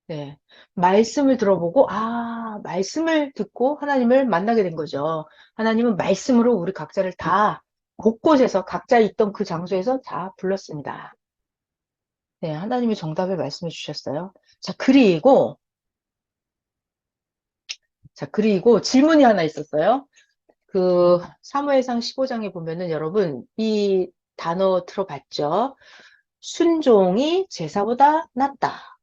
네. 말씀을 들어보고, 말씀을 듣고 하나님을 만나게 된 거죠. 하나님은 말씀으로 우리 각자를 다 곳곳에서 각자 있던 그 장소에서 다 불렀습니다. 네. 하나님이 정답을 말씀해 주셨어요. 자, 그리고 질문이 하나 있었어요. 그 사무엘상 15장에 보면은 여러분 이 단어 들어봤죠? 순종이 제사보다 낫다.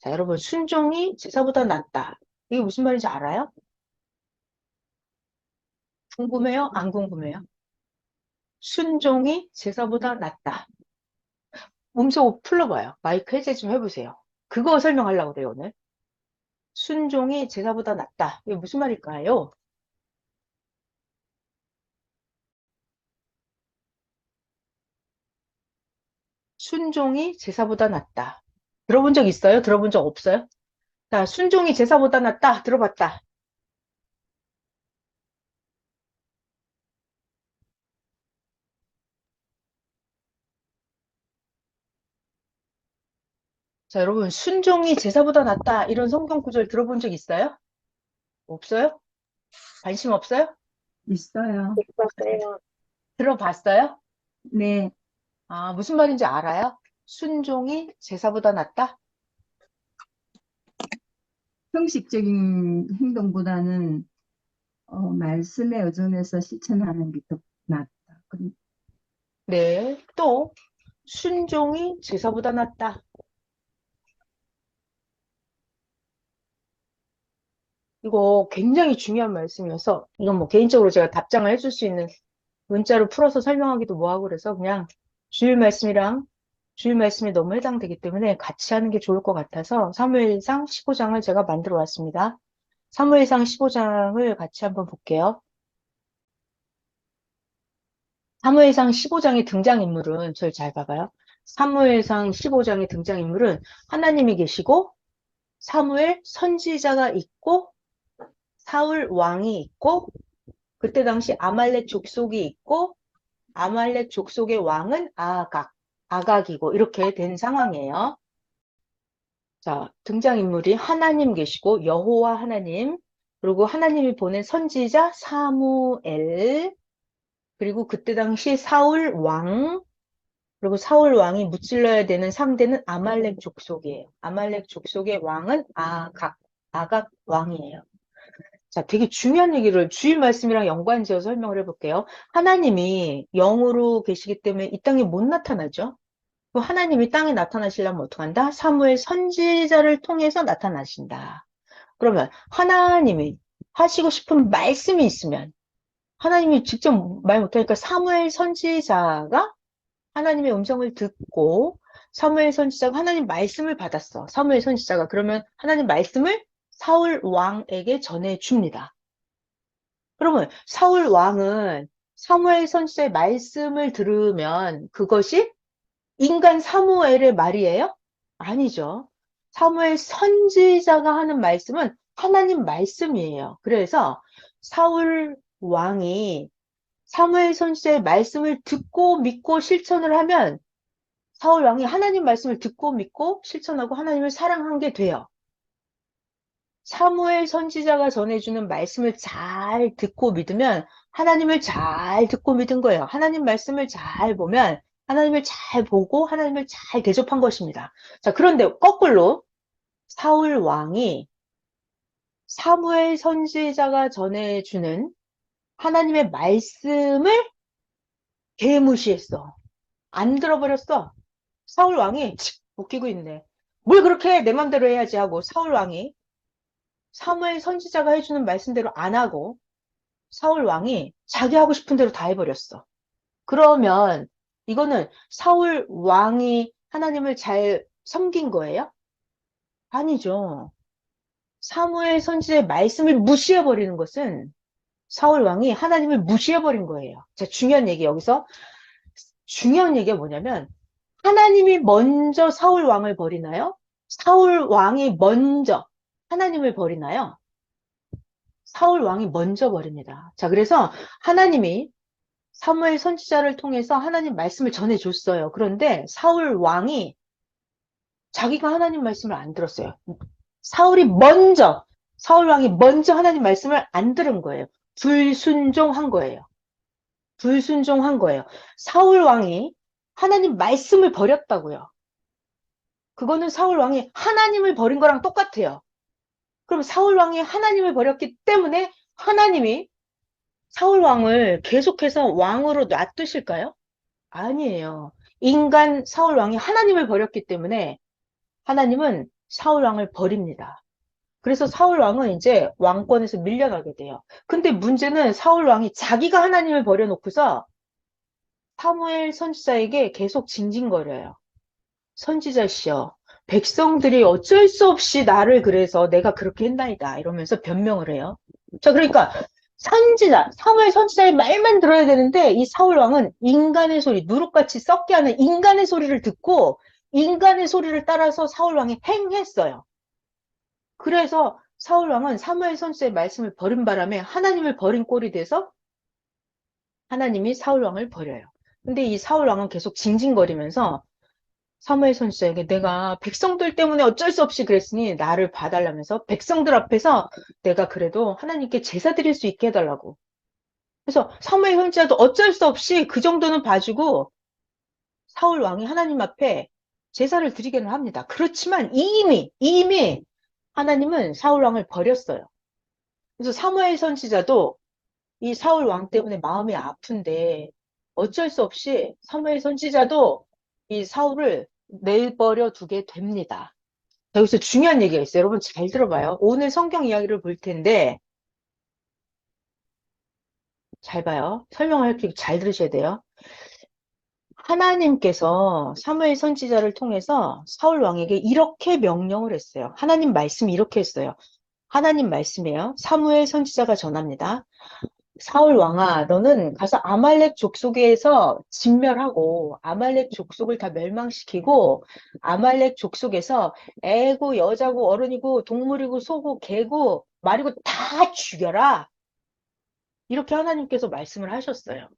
자, 여러분, 순종이 제사보다 낫다. 이게 무슨 말인지 알아요? 궁금해요? 안 궁금해요? 순종이 제사보다 낫다. 음소 풀러봐요. 마이크 해제 좀 해보세요. 그거 설명하려고 그래요, 오늘. 순종이 제사보다 낫다. 이게 무슨 말일까요? 순종이 제사보다 낫다. 들어본 적 있어요? 들어본 적 없어요? 자, 순종이 제사보다 낫다. 들어봤다. 자, 여러분, 순종이 제사보다 낫다. 이런 성경 구절 들어본 적 있어요? 없어요? 관심 없어요? 있어요. 없어요. 들어봤어요? 네, 아, 무슨 말인지 알아요? 순종이 제사보다 낫다? 형식적인 행동보다는 말씀에 의존해서 실천하는 게 더 낫다. 네. 또, 순종이 제사보다 낫다. 이거 굉장히 중요한 말씀이어서, 이건 뭐 개인적으로 제가 답장을 해줄 수 있는 문자로 풀어서 설명하기도 뭐하고 그래서 그냥 주일 말씀이랑 주일 말씀이 너무 해당되기 때문에 같이 하는 게 좋을 것 같아서 사무엘상 15장을 제가 만들어 왔습니다. 사무엘상 15장을 같이 한번 볼게요. 사무엘상 15장의 등장인물은 저희 잘 봐봐요. 사무엘상 15장의 등장인물은 하나님이 계시고 사무엘 선지자가 있고 사울 왕이 있고 그때 당시 아말렉 족속이 있고 아말렉 족속의 왕은 아각이고 이렇게 된 상황이에요. 자, 등장인물이 하나님 계시고 여호와 하나님, 그리고 하나님이 보낸 선지자 사무엘, 그리고 그때 당시 사울 왕, 그리고 사울 왕이 무찔러야 되는 상대는 아말렉 족속이에요. 아말렉 족속의 왕은 아각 왕이에요. 자, 되게 중요한 얘기를 주일 말씀이랑 연관지어서 설명을 해볼게요. 하나님이 영으로 계시기 때문에 이 땅에 못 나타나죠. 그럼 하나님이 땅에 나타나시려면 어떡한다? 사무엘 선지자를 통해서 나타나신다. 그러면 하나님이 하시고 싶은 말씀이 있으면 하나님이 직접 말 못하니까 사무엘 선지자가 하나님의 음성을 듣고 사무엘 선지자가 하나님 말씀을 받았어. 사무엘 선지자가 그러면 하나님 말씀을 사울 왕에게 전해줍니다. 그러면 사울 왕은 사무엘 선지자의 말씀을 들으면 그것이 인간 사무엘의 말이에요? 아니죠. 사무엘 선지자가 하는 말씀은 하나님 말씀이에요. 그래서 사울 왕이 사무엘 선지자의 말씀을 듣고 믿고 실천을 하면 사울 왕이 하나님 말씀을 듣고 믿고 실천하고 하나님을 사랑한 게 돼요. 사무엘 선지자가 전해주는 말씀을 잘 듣고 믿으면 하나님을 잘 듣고 믿은 거예요. 하나님 말씀을 잘 보면 하나님을 잘 보고 하나님을 잘 대접한 것입니다. 자, 그런데 거꾸로 사울 왕이 사무엘 선지자가 전해주는 하나님의 말씀을 개무시했어. 안 들어버렸어. 사울 왕이 웃기고 있네. 뭘 그렇게 해? 내 맘대로 해야지 하고 사울 왕이 사무엘 선지자가 해주는 말씀대로 안 하고 사울 왕이 자기 하고 싶은 대로 다 해버렸어. 그러면 이거는 사울 왕이 하나님을 잘 섬긴 거예요? 아니죠. 사무엘 선지자의 말씀을 무시해버리는 것은 사울 왕이 하나님을 무시해버린 거예요. 자, 중요한 얘기가 뭐냐면 하나님이 먼저 사울 왕을 버리나요? 사울 왕이 먼저 하나님을 버리나요? 사울 왕이 먼저 버립니다. 자, 그래서 하나님이 사무엘 선지자를 통해서 하나님 말씀을 전해줬어요. 그런데 자기가 하나님 말씀을 안 들었어요. 사울 왕이 먼저 하나님 말씀을 안 들은 거예요. 불순종한 거예요. 불순종한 거예요. 사울 왕이 하나님 말씀을 버렸다고요. 그거는 사울 왕이 하나님을 버린 거랑 똑같아요. 그럼 사울 왕이 하나님을 버렸기 때문에 하나님이 사울 왕을 계속해서 왕으로 놔두실까요? 아니에요. 인간 사울 왕이 하나님을 버렸기 때문에 하나님은 사울 왕을 버립니다. 그래서 사울 왕은 이제 왕권에서 밀려나게 돼요. 근데 문제는 사울 왕이 자기가 하나님을 버려놓고서 사무엘 선지자에게 계속 징징거려요. 선지자시여, 백성들이 어쩔 수 없이 나를 그래서 내가 그렇게 했나이다. 이러면서 변명을 해요. 자, 그러니까 사무엘 선지자의 말만 들어야 되는데 이 사울 왕은 인간의 소리, 누룩같이 썩게 하는 인간의 소리를 듣고 인간의 소리를 따라서 사울 왕이 행했어요. 그래서 사울 왕은 사무엘 선지자의 말씀을 버린 바람에 하나님을 버린 꼴이 돼서 하나님이 사울 왕을 버려요. 근데 이 사울 왕은 계속 징징거리면서 사무엘 선지자에게 내가 백성들 때문에 어쩔 수 없이 그랬으니 나를 봐달라면서 백성들 앞에서 내가 그래도 하나님께 제사 드릴 수 있게 해달라고. 그래서 사무엘 선지자도 어쩔 수 없이 그 정도는 봐주고 사울 왕이 하나님 앞에 제사를 드리기는 합니다. 그렇지만 이미 하나님은 사울 왕을 버렸어요. 그래서 사무엘 선지자도 이 사울 왕 때문에 마음이 아픈데 어쩔 수 없이 사무엘 선지자도 이 사울을 내버려 두게 됩니다. 자, 여기서 중요한 얘기가 있어요. 여러분 잘 들어봐요. 오늘 성경 이야기를 볼 텐데 잘 봐요. 설명할 때 잘 들으셔야 돼요. 하나님께서 사무엘 선지자를 통해서 사울 왕에게 이렇게 명령을 했어요. 하나님 말씀이 이렇게 했어요. 하나님 말씀이에요. 사무엘 선지자가 전합니다. 사울 왕아, 너는 가서 아말렉 족속에서 진멸하고 아말렉 족속을 다 멸망시키고 아말렉 족속에서 애고 여자고 어른이고 동물이고 소고 개고 말이고 다 죽여라. 이렇게 하나님께서 말씀을 하셨어요.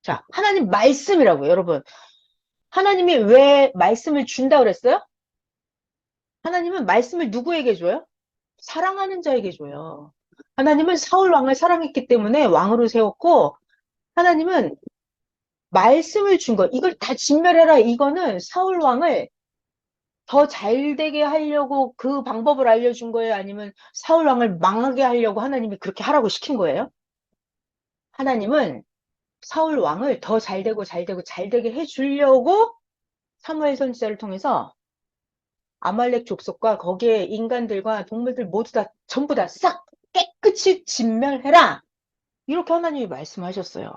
자, 하나님 말씀이라고요, 여러분. 하나님이 왜 말씀을 준다 그랬어요? 하나님은 말씀을 누구에게 줘요? 사랑하는 자에게 줘요. 하나님은 사울 왕을 사랑했기 때문에 왕으로 세웠고 하나님은 말씀을 준 것, 이걸 다 진멸해라. 이거는 사울 왕을 더 잘되게 하려고 그 방법을 알려준 거예요? 아니면 사울 왕을 망하게 하려고 하나님이 그렇게 하라고 시킨 거예요? 하나님은 사울 왕을 더 잘되게 해주려고 사무엘 선지자를 통해서 아말렉 족속과 거기에 인간들과 동물들 모두 다 전부 다 싹 깨끗이 진멸해라. 이렇게 하나님이 말씀하셨어요.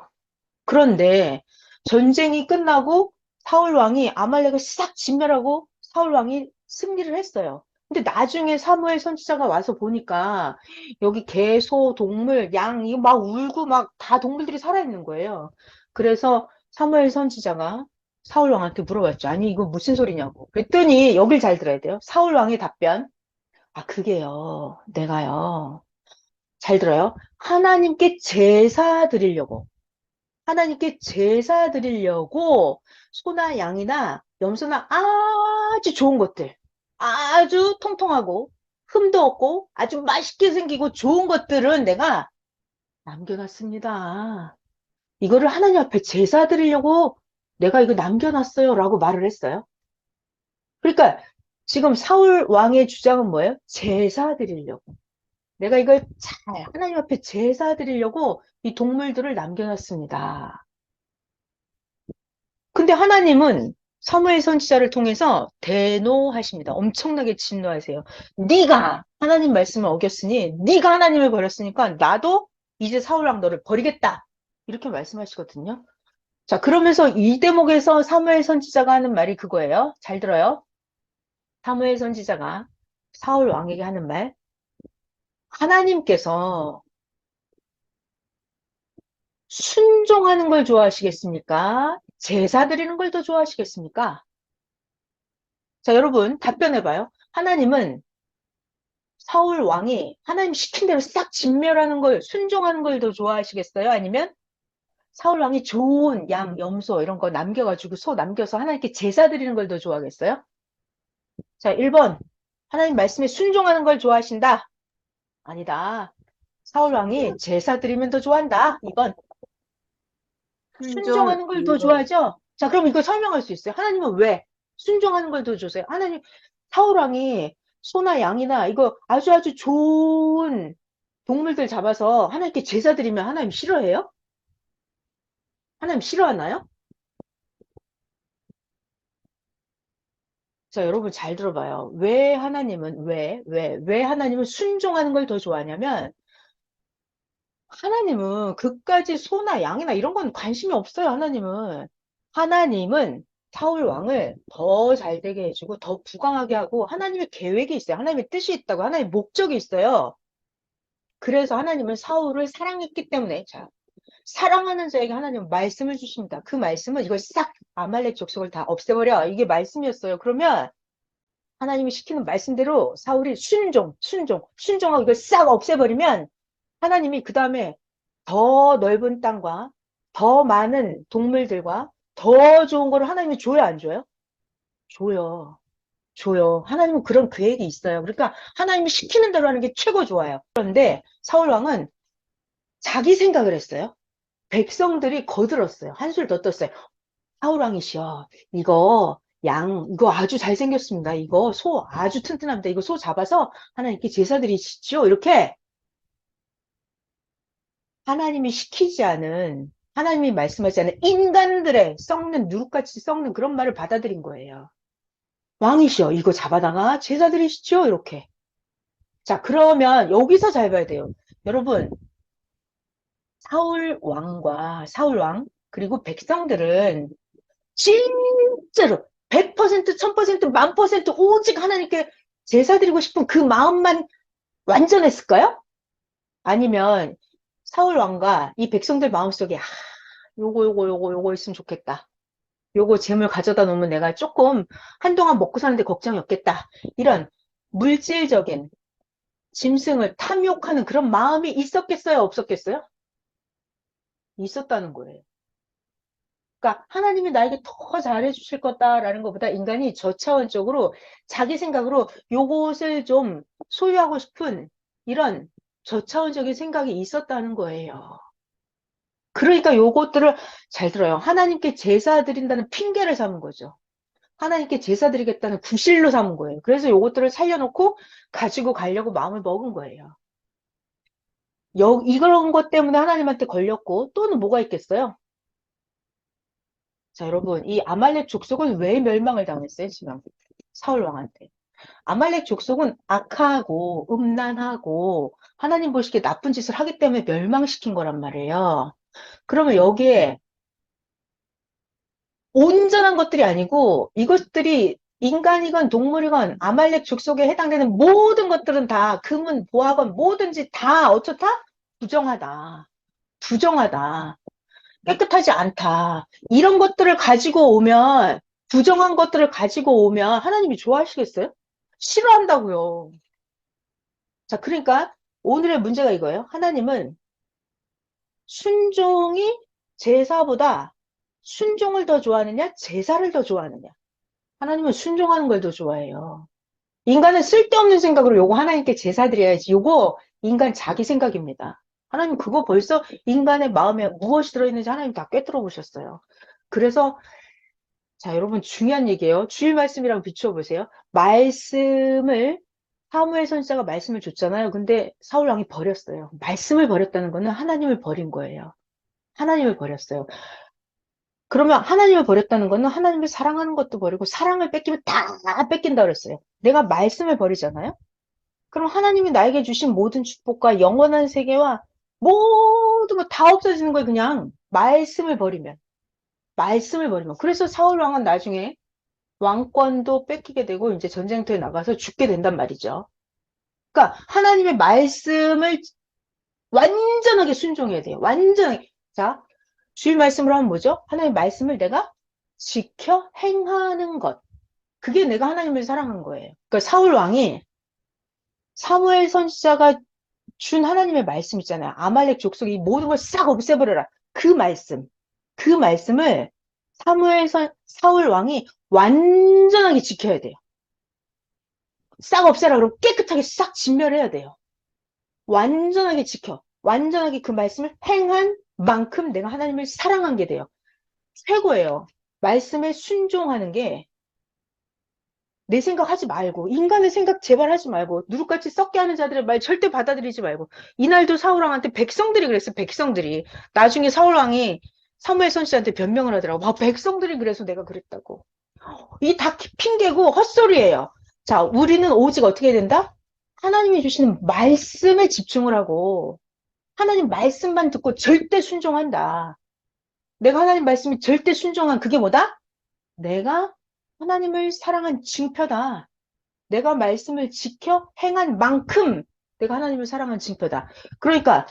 그런데 전쟁이 끝나고 사울 왕이 아말렉을 싹 진멸하고 사울 왕이 승리를 했어요. 근데 나중에 사무엘 선지자가 와서 보니까 여기 개, 소, 동물, 양 이거 막 울고 막 다 동물들이 살아있는 거예요. 그래서 사무엘 선지자가 사울 왕한테 물어봤죠. 아니 이거 무슨 소리냐고. 그랬더니 여길 잘 들어야 돼요. 사울 왕의 답변. 아 그게요. 내가요. 잘 들어요. 하나님께 제사 드리려고 소나 양이나 염소나 아주 좋은 것들, 아주 통통하고 흠도 없고 아주 맛있게 생기고 좋은 것들은 내가 남겨놨습니다. 이거를 하나님 앞에 제사 드리려고 내가 이거 남겨놨어요 라고 말을 했어요. 그러니까 지금 사울 왕의 주장은 뭐예요? 제사 드리려고. 내가 이걸 잘 하나님 앞에 제사 드리려고 이 동물들을 남겨놨습니다. 근데 하나님은 사무엘 선지자를 통해서 대노하십니다. 엄청나게 진노하세요. 네가 하나님 말씀을 어겼으니 네가 하나님을 버렸으니까 나도 이제 사울 왕 너를 버리겠다. 이렇게 말씀하시거든요. 자, 그러면서 이 대목에서 사무엘 선지자가 하는 말이 그거예요. 잘 들어요. 사무엘 선지자가 사울 왕에게 하는 말. 하나님께서 순종하는 걸 좋아하시겠습니까? 제사 드리는 걸 더 좋아하시겠습니까? 자, 여러분, 답변해봐요. 하나님은 사울 왕이 하나님 시킨 대로 싹 진멸하는 걸, 순종하는 걸 더 좋아하시겠어요? 아니면 사울 왕이 좋은 양, 염소 이런 거 남겨가지고 소 남겨서 하나님께 제사 드리는 걸 더 좋아하겠어요? 자, 1번. 하나님 말씀에 순종하는 걸 좋아하신다? 아니다. 사울 왕이 제사 드리면 더 좋아한다. 2번. 순종하는 걸 더 좋아하죠? 자, 그럼 이거 설명할 수 있어요. 하나님은 왜 순종하는 걸 더 좋아해요? 하나님, 사울왕이 소나 양이나 이거 아주 좋은 동물들 잡아서 하나님께 제사 드리면 하나님 싫어해요? 하나님 싫어하나요? 자, 여러분 잘 들어봐요. 왜 하나님은, 왜 하나님은 순종하는 걸 더 좋아하냐면, 하나님은 그까지 소나 양이나 이런 건 관심이 없어요, 하나님은. 하나님은 사울 왕을 더 잘되게 해주고, 더 부강하게 하고, 하나님의 계획이 있어요. 하나님의 뜻이 있다고, 하나님의 목적이 있어요. 그래서 하나님은 사울을 사랑했기 때문에, 자, 사랑하는 자에게 하나님은 말씀을 주십니다. 그 말씀은 이걸 싹 아말렉 족속을 다 없애버려. 이게 말씀이었어요. 그러면 하나님이 시키는 말씀대로 사울이 순종하고 이걸 싹 없애버리면 하나님이 그 다음에 더 넓은 땅과 더 많은 동물들과 더 좋은 거를 하나님이 줘요, 안 줘요? 줘요. 줘요. 하나님은 그런 계획이 있어요. 그러니까 하나님이 시키는 대로 하는 게 최고 좋아요. 그런데 사울 왕은 자기 생각을 했어요. 백성들이 거들었어요. 한술 더 떴어요. 사울 왕이시여, 이거 아주 잘생겼습니다. 이거 소 아주 튼튼합니다. 이거 소 잡아서 하나님께 제사 드리시죠. 이렇게 하나님이 시키지 않은, 하나님이 말씀하지 않은 인간들의 누룩같이 썩는 그런 말을 받아들인 거예요. 왕이시여, 이거 잡아다가 제사 드리시죠. 이렇게. 자, 그러면 여기서 잘 봐야 돼요. 여러분, 사울 왕, 그리고 백성들은 진짜로 100%, 1000%, 1000% 오직 하나님께 제사 드리고 싶은 그 마음만 완전했을까요? 아니면 사울 왕과 이 백성들 마음속에 요거 있으면 좋겠다. 요거 재물 가져다 놓으면 내가 조금 한동안 먹고 사는데 걱정이 없겠다. 이런 물질적인 짐승을 탐욕하는 그런 마음이 있었겠어요? 없었겠어요? 있었다는 거예요. 그러니까 하나님이 나에게 더 잘해 주실 거다라는 것보다 인간이 저차원적으로 자기 생각으로 요것을 좀 소유하고 싶은 이런 저차원적인 생각이 있었다는 거예요. 그러니까 요것들을 잘 들어요. 하나님께 제사 드린다는 핑계를 삼은 거죠. 하나님께 제사 드리겠다는 구실로 삼은 거예요. 그래서 요것들을 살려놓고 가지고 가려고 마음을 먹은 거예요. 이런 것 때문에 하나님한테 걸렸고 또는 뭐가 있겠어요? 자, 여러분, 이 아말렉 족속은 왜 멸망을 당했어요, 지금? 사울 왕한테. 아말렉 족속은 악하고 음란하고 하나님 보시기에 나쁜 짓을 하기 때문에 멸망시킨 거란 말이에요. 그러면 여기에 온전한 것들이 아니고 이것들이 인간이건 동물이건 아말렉 족속에 해당되는 모든 것들은 다 금은 보화건 뭐든지 다 어쩌다? 부정하다. 부정하다. 깨끗하지 않다. 이런 것들을 가지고 오면, 부정한 것들을 가지고 오면 하나님이 좋아하시겠어요? 싫어한다고요. 자, 그러니까 오늘의 문제가 이거예요. 하나님은 순종이 제사보다 순종을 더 좋아하느냐, 제사를 더 좋아하느냐. 하나님은 순종하는 걸 더 좋아해요. 인간은 쓸데없는 생각으로 요거 하나님께 제사 드려야지. 요거 인간 자기 생각입니다. 하나님 그거 벌써 인간의 마음에 무엇이 들어있는지 하나님 다 꿰뚫어 보셨어요. 그래서 자, 여러분 중요한 얘기예요. 주일 말씀이랑 비추어 보세요. 사무엘 선지자가 말씀을 줬잖아요. 근데 사울 왕이 버렸어요. 말씀을 버렸다는 거는 하나님을 버린 거예요. 하나님을 버렸어요. 그러면 하나님을 버렸다는 거는 하나님을 사랑하는 것도 버리고 사랑을 뺏기면 다 뺏긴다 그랬어요. 내가 말씀을 버리잖아요. 그럼 하나님이 나에게 주신 모든 축복과 영원한 세계와 모든 거 다 없어지는 거예요. 그냥 말씀을 버리면. 말씀을 버리면. 그래서 사울 왕은 나중에 왕권도 뺏기게 되고 이제 전쟁터에 나가서 죽게 된단 말이죠. 그러니까 하나님의 말씀을 완전하게 순종해야 돼요. 완전하게. 자, 주일 말씀으로 하면 뭐죠? 하나님의 말씀을 내가 지켜 행하는 것. 그게 내가 하나님을 사랑한 거예요. 그러니까 사울 왕이 사무엘 선지자가 준 하나님의 말씀 있잖아요. 아말렉 족속이 이 모든 걸 싹 없애버려라. 그 말씀을 사울 왕이 완전하게 지켜야 돼요. 싹 없애라 그러면 깨끗하게 싹 진멸해야 돼요. 완전하게 지켜. 완전하게 그 말씀을 행한 만큼 내가 하나님을 사랑한 게 돼요. 최고예요. 말씀에 순종하는 게 내 생각 하지 말고 인간의 생각 제발 하지 말고 누룩같이 썩게 하는 자들의 말 절대 받아들이지 말고 이날도 사울왕한테 백성들이 그랬어. 백성들이 나중에 사울왕이 사무엘 선지자한테 변명을 하더라고. 백성들이 그래서 내가 그랬다고. 이 다 핑계고 헛소리예요. 자, 우리는 오직 어떻게 해야 된다? 하나님이 주시는 말씀에 집중을 하고 하나님 말씀만 듣고 절대 순종한다. 내가 하나님 말씀이 절대 순종한 그게 뭐다? 내가 하나님을 사랑한 증표다. 내가 말씀을 지켜 행한 만큼 내가 하나님을 사랑한 증표다. 그러니까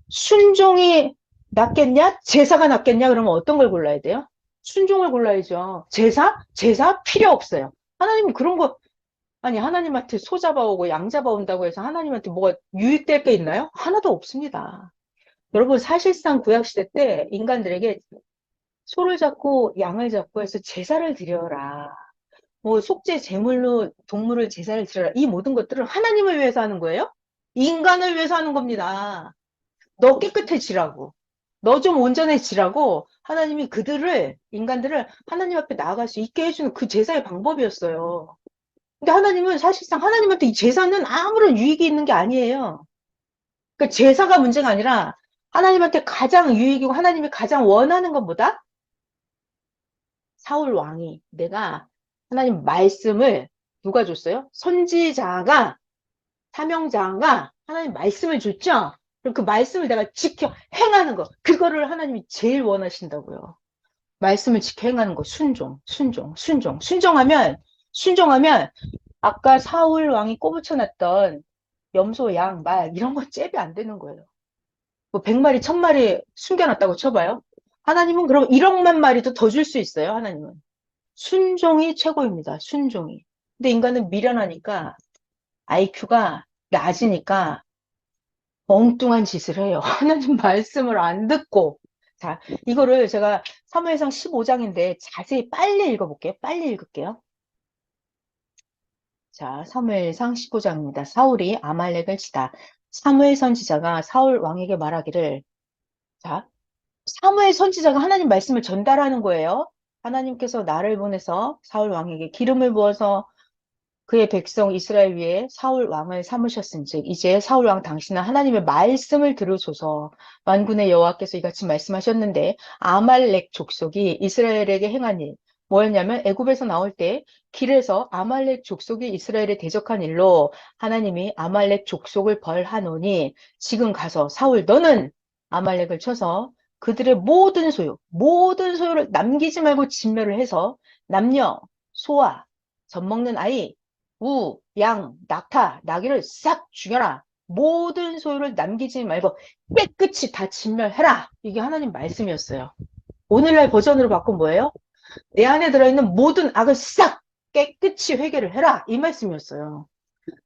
순종이 낫겠냐? 제사가 낫겠냐? 그러면 어떤 걸 골라야 돼요? 순종을 골라야죠. 제사? 제사 필요 없어요. 하나님은 그런 거, 아니, 하나님한테 소 잡아오고 양 잡아온다고 해서 하나님한테 뭐가 유익될 게 있나요? 하나도 없습니다. 여러분, 사실상 구약시대 때 인간들에게 소를 잡고 양을 잡고 해서 제사를 드려라. 뭐 속죄 제물로 동물을 제사를 드려라. 이 모든 것들은 하나님을 위해서 하는 거예요? 인간을 위해서 하는 겁니다. 너 깨끗해지라고. 너 좀 온전해지라고 하나님이 그들을, 인간들을 하나님 앞에 나아갈 수 있게 해주는 그 제사의 방법이었어요. 근데 하나님은 사실상 하나님한테 이 제사는 아무런 유익이 있는 게 아니에요. 그러니까 제사가 문제가 아니라 하나님한테 가장 유익이고 하나님이 가장 원하는 건 뭐다? 사울 왕이 내가 하나님 말씀을 누가 줬어요? 선지자가 사명자가 하나님 말씀을 줬죠? 그럼 그 말씀을 내가 지켜 행하는 거 그거를 하나님이 제일 원하신다고요. 말씀을 지켜 행하는 거 순종, 순종, 순종. 순종하면 아까 사울 왕이 꼬부쳐놨던 염소, 양, 말 이런 거 잽이 안 되는 거예요. 뭐 100마리, 1000마리 숨겨놨다고 쳐봐요. 하나님은 그럼 1억만 마리도 더 줄 수 있어요, 하나님은. 순종이 최고입니다. 순종이. 근데 인간은 미련하니까 IQ가 낮으니까 엉뚱한 짓을 해요. 하나님 말씀을 안 듣고. 자, 이거를 제가 사무엘상 15장인데 자세히 빨리 읽어볼게요. 빨리 읽을게요. 자, 사무엘상 15장입니다. 사울이 아말렉을 치다. 사무엘 선지자가 사울 왕에게 말하기를, 자, 사무엘 선지자가 하나님 말씀을 전달하는 거예요. 하나님께서 나를 보내서 사울 왕에게 기름을 부어서 그의 백성 이스라엘 위에 사울 왕을 삼으셨은즉 이제 사울 왕 당신은 하나님의 말씀을 들으소서. 만군의 여호와께서 이같이 말씀하셨는데 아말렉 족속이 이스라엘에게 행한 일 뭐였냐면 애굽에서 나올 때 길에서 아말렉 족속이 이스라엘에 대적한 일로 하나님이 아말렉 족속을 벌하노니 지금 가서 사울 너는 아말렉을 쳐서 그들의 모든 소유를 남기지 말고 진멸을 해서 남녀 소아 젖 먹는 아이 양, 낙타, 나귀를 싹 죽여라. 모든 소유를 남기지 말고 깨끗이 다 진멸해라. 이게 하나님 말씀이었어요. 오늘날 버전으로 바꾼 뭐예요? 내 안에 들어있는 모든 악을 싹 깨끗이 회개를 해라. 이 말씀이었어요.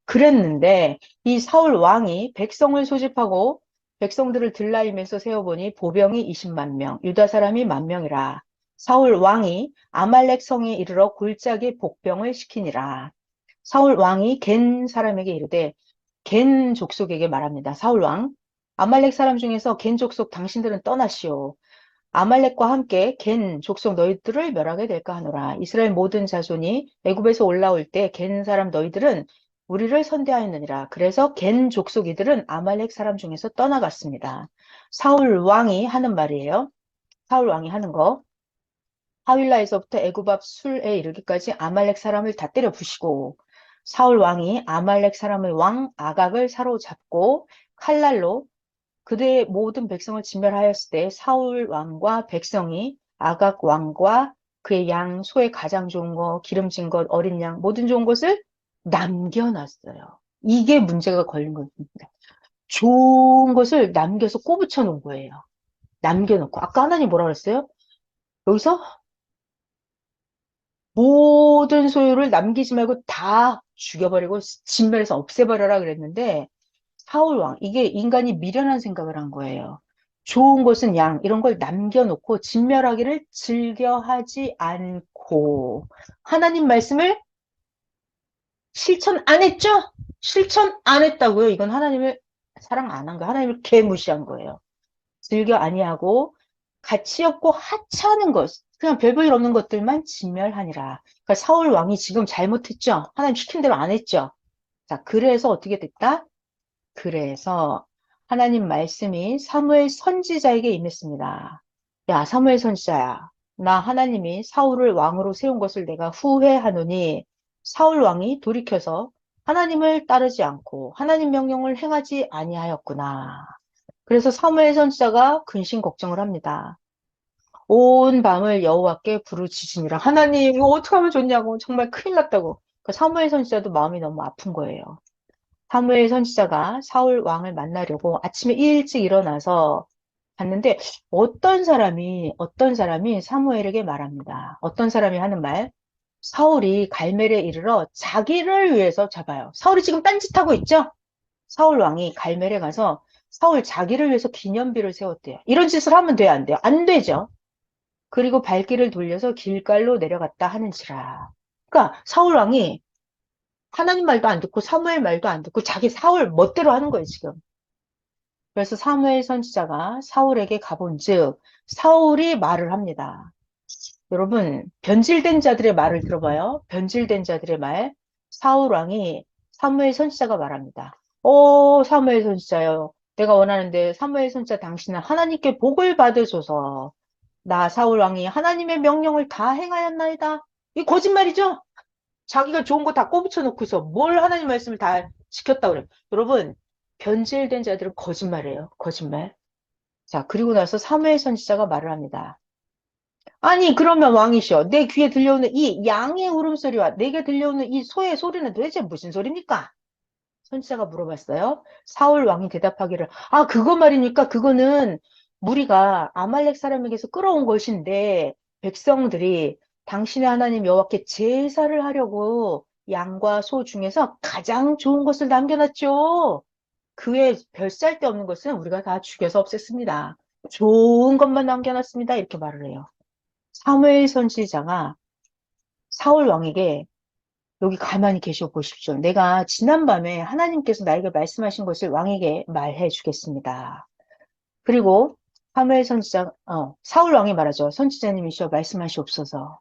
그랬는데 이 사울 왕이 백성을 소집하고 백성들을 들라임에서 세워보니 보병이 20만 명, 유다 사람이 10,000명이라. 사울 왕이 아말렉 성에 이르러 골짜기 복병을 시키니라. 사울 왕이 겐 사람에게 이르되 겐 족속에게 말합니다. 사울 왕, 아말렉 사람 중에서 겐 족속 당신들은 떠나시오. 아말렉과 함께 겐 족속 너희들을 멸하게 될까 하노라. 이스라엘 모든 자손이 애굽에서 올라올 때 겐 사람 너희들은 우리를 선대하였느니라. 그래서 겐 족속 이들은 아말렉 사람 중에서 떠나갔습니다. 사울 왕이 하는 말이에요. 사울 왕이 하는 거. 하윌라에서부터 애굽 앞 술에 이르기까지 아말렉 사람을 다 때려 부시고 사울 왕이 아말렉 사람의 왕 아각을 사로잡고 칼날로 그들의 모든 백성을 진멸하였을 때 사울 왕과 백성이 아각 왕과 그의 양, 소의 가장 좋은 것, 기름진 것, 어린 양, 모든 좋은 것을 남겨놨어요. 이게 문제가 걸린 겁니다. 좋은 것을 남겨서 꼬부쳐 놓은 거예요. 남겨놓고. 아까 하나님 뭐라 그랬어요? 여기서 모든 소유를 남기지 말고 다 죽여버리고 진멸해서 없애버려라 그랬는데 사울 왕, 이게 인간이 미련한 생각을 한 거예요. 좋은 것은 양, 이런 걸 남겨놓고 진멸하기를 즐겨하지 않고 하나님 말씀을 실천 안 했죠? 실천 안 했다고요. 이건 하나님을 사랑 안 한 거예요. 하나님을 개무시한 거예요. 즐겨 아니하고 가치 없고 하찮은 것, 그냥 별 볼 일 없는 것들만 진멸하니라. 그러니까 사울 왕이 지금 잘못했죠? 하나님 시킨 대로 안 했죠? 자, 그래서 어떻게 됐다? 그래서 하나님 말씀이 사무엘 선지자에게 임했습니다. 야, 사무엘 선지자야. 나 하나님이 사울을 왕으로 세운 것을 내가 후회하노니 사울 왕이 돌이켜서 하나님을 따르지 않고 하나님 명령을 행하지 아니하였구나. 그래서 사무엘 선지자가 근심 걱정을 합니다. 온 밤을 여호와께 부르짖으니라. 하나님 이거 어떻게 하면 좋냐고 정말 큰일 났다고. 그 사무엘 선지자도 마음이 너무 아픈 거예요. 사무엘 선지자가 사울 왕을 만나려고 아침에 일찍 일어나서 갔는데 어떤 사람이 사무엘에게 말합니다. 어떤 사람이 하는 말, 사울이 갈멜에 이르러 자기를 위해서 잡아요. 사울이 지금 딴짓하고 있죠? 사울 왕이 갈멜에 가서 사울 자기를 위해서 기념비를 세웠대요. 이런 짓을 하면 돼요, 안 돼요? 안 되죠. 그리고 발길을 돌려서 길갈로 내려갔다 하는지라. 그러니까 사울 왕이 하나님 말도 안 듣고 사무엘 말도 안 듣고 자기 사울 멋대로 하는 거예요, 지금. 그래서 사무엘 선지자가 사울에게 가본즉 사울이 말을 합니다. 여러분, 변질된 자들의 말을 들어봐요. 변질된 자들의 말. 사울 왕이 사무엘 선지자가 말합니다. 사무엘 선지자요. 내가 원하는데 사무엘 선지자 당신은 하나님께 복을 받으소서. 나 사울 왕이 하나님의 명령을 다 행하였나이다. 이 거짓말이죠? 자기가 좋은 거 다 꼬부쳐 놓고서 뭘 하나님 말씀을 다 지켰다 그래요. 여러분, 변질된 자들은 거짓말이에요. 거짓말. 자, 그리고 나서 사무엘 선지자가 말을 합니다. 아니, 그러면 왕이시여, 내 귀에 들려오는 이 양의 울음소리와 내게 들려오는 이 소의 소리는 도대체 무슨 소리입니까? 선지자가 물어봤어요. 사울 왕이 대답하기를, 그거 말입니까? 그거는 무리가 아말렉 사람에게서 끌어온 것인데 백성들이 당신의 하나님 여호와께 제사를 하려고 양과 소 중에서 가장 좋은 것을 남겨놨죠. 그 외에 별 쓸데 없는 것은 우리가 다 죽여서 없앴습니다. 좋은 것만 남겨놨습니다. 이렇게 말을 해요. 사무엘 선지자가 사울 왕에게 여기 가만히 계셔 보십시오. 내가 지난밤에 하나님께서 나에게 말씀하신 것을 왕에게 말해 주겠습니다. 그리고 사울 왕이 말하죠. 선지자님이시여 말씀하시옵소서.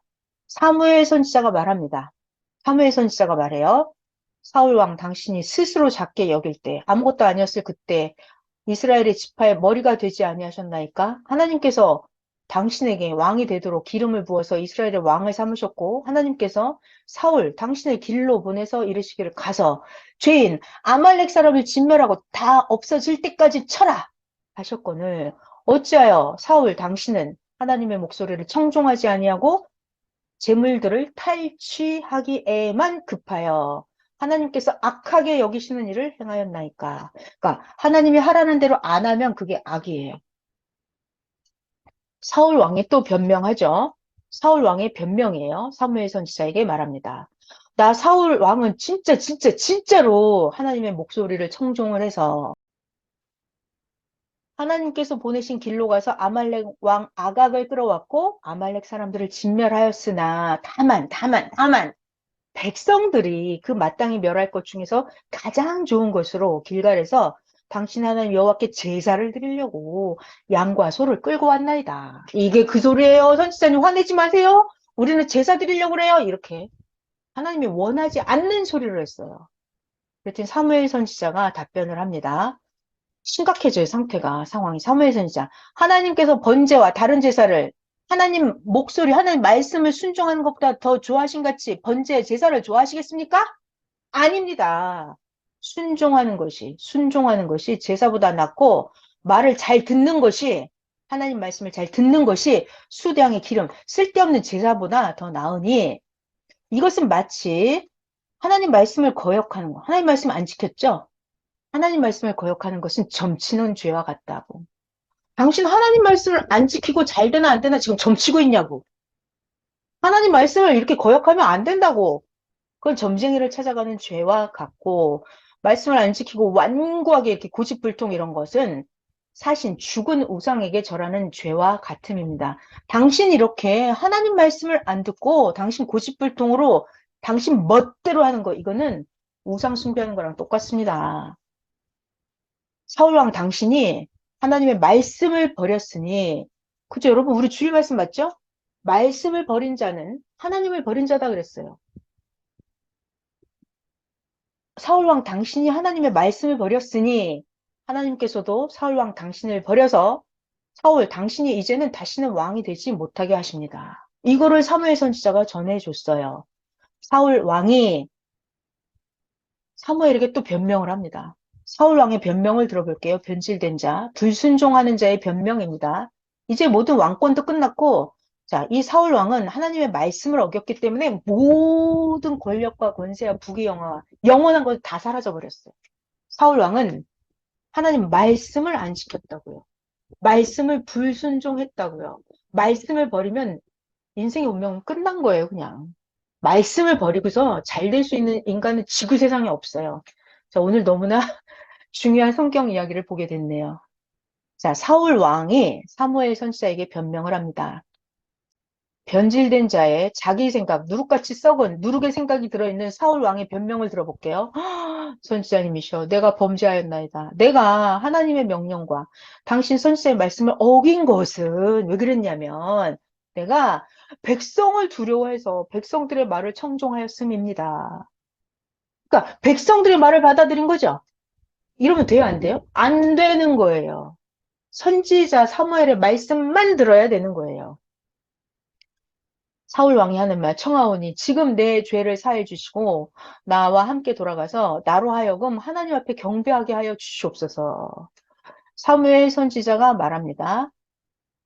사무엘 선지자가 말합니다. 사무엘 선지자가 말해요. 사울 왕 당신이 스스로 작게 여길 때 아무것도 아니었을 그때 이스라엘의 지파의 머리가 되지 아니하셨나이까? 하나님께서 당신에게 왕이 되도록 기름을 부어서 이스라엘의 왕을 삼으셨고 하나님께서 사울 당신의 길로 보내서 이르시기를 가서 죄인 아말렉 사람을 진멸하고 다 없어질 때까지 쳐라 하셨거늘 어찌하여 사울 당신은 하나님의 목소리를 청종하지 아니하고 재물들을 탈취하기에만 급하여 하나님께서 악하게 여기시는 일을 행하였나이까. 그러니까 하나님이 하라는 대로 안 하면 그게 악이에요. 사울 왕이 또 변명하죠. 사울 왕의 변명이에요. 사무엘 선지자에게 말합니다. 나 사울 왕은 진짜로 하나님의 목소리를 청종을 해서 하나님께서 보내신 길로 가서 아말렉 왕 아각을 끌어왔고 아말렉 사람들을 진멸하였으나 다만 백성들이 그 마땅히 멸할 것 중에서 가장 좋은 것으로 길갈에서 당신 하나님 여호와께 제사를 드리려고 양과 소를 끌고 왔나이다. 이게 그 소리예요. 선지자님 화내지 마세요. 우리는 제사 드리려고 그래요. 이렇게 하나님이 원하지 않는 소리를 했어요. 그랬더니 사무엘 선지자가 답변을 합니다. 심각해져요, 상황이. 사무엘 선지자. 하나님께서 번제와 다른 제사를 하나님 목소리, 하나님 말씀을 순종하는 것보다 더 좋아하신 같이 번제, 제사를 좋아하시겠습니까? 아닙니다. 순종하는 것이 제사보다 낫고 말을 잘 듣는 것이 하나님 말씀을 잘 듣는 것이 수량의 기름, 쓸데없는 제사보다 더 나으니 이것은 마치 하나님 말씀을 거역하는 거. 하나님 말씀 안 지켰죠? 하나님 말씀을 거역하는 것은 점치는 죄와 같다고. 당신 하나님 말씀을 안 지키고 잘 되나 안 되나 지금 점치고 있냐고. 하나님 말씀을 이렇게 거역하면 안 된다고. 그건 점쟁이를 찾아가는 죄와 같고, 말씀을 안 지키고 완고하게 이렇게 고집불통 이런 것은 사신 죽은 우상에게 절하는 죄와 같음입니다. 당신 이렇게 하나님 말씀을 안 듣고 당신 고집불통으로 당신 멋대로 하는 거, 이거는 우상 숭배하는 거랑 똑같습니다. 사울왕 당신이 하나님의 말씀을 버렸으니, 그죠? 여러분, 우리 주일 말씀 맞죠? 말씀을 버린 자는 하나님을 버린 자다 그랬어요. 사울왕 당신이 하나님의 말씀을 버렸으니, 하나님께서도 사울왕 당신을 버려서 사울, 당신이 이제는 다시는 왕이 되지 못하게 하십니다. 이거를 사무엘 선지자가 전해줬어요. 사울 왕이 사무엘에게 또 변명을 합니다. 사울 왕의 변명을 들어볼게요. 변질된 자, 불순종하는 자의 변명입니다. 이제 모든 왕권도 끝났고, 자, 이 사울 왕은 하나님의 말씀을 어겼기 때문에 모든 권력과 권세와 부귀영화, 영원한 것 다 사라져 버렸어요. 사울 왕은 하나님 말씀을 안 지켰다고요. 말씀을 불순종했다고요. 말씀을 버리면 인생의 운명은 끝난 거예요, 그냥. 말씀을 버리고서 잘 될 수 있는 인간은 지구 세상에 없어요. 자, 오늘 너무나 중요한 성경 이야기를 보게 됐네요. 자, 사울 왕이 사무엘 선지자에게 변명을 합니다. 변질된 자의 자기 생각, 누룩같이 썩은 누룩의 생각이 들어있는 사울 왕의 변명을 들어볼게요. 선지자님이셔. 내가 범죄하였나이다. 내가 하나님의 명령과 당신 선지자의 말씀을 어긴 것은 왜 그랬냐면 내가 백성을 두려워해서 백성들의 말을 청종하였음입니다. 그러니까 백성들의 말을 받아들인 거죠. 이러면 돼요, 안 돼요? 안 되는 거예요. 선지자 사무엘의 말씀만 들어야 되는 거예요. 사울 왕이 하는 말, 청하오니 지금 내 죄를 사해 주시고 나와 함께 돌아가서 나로 하여금 하나님 앞에 경배하게 하여 주시옵소서. 사무엘 선지자가 말합니다.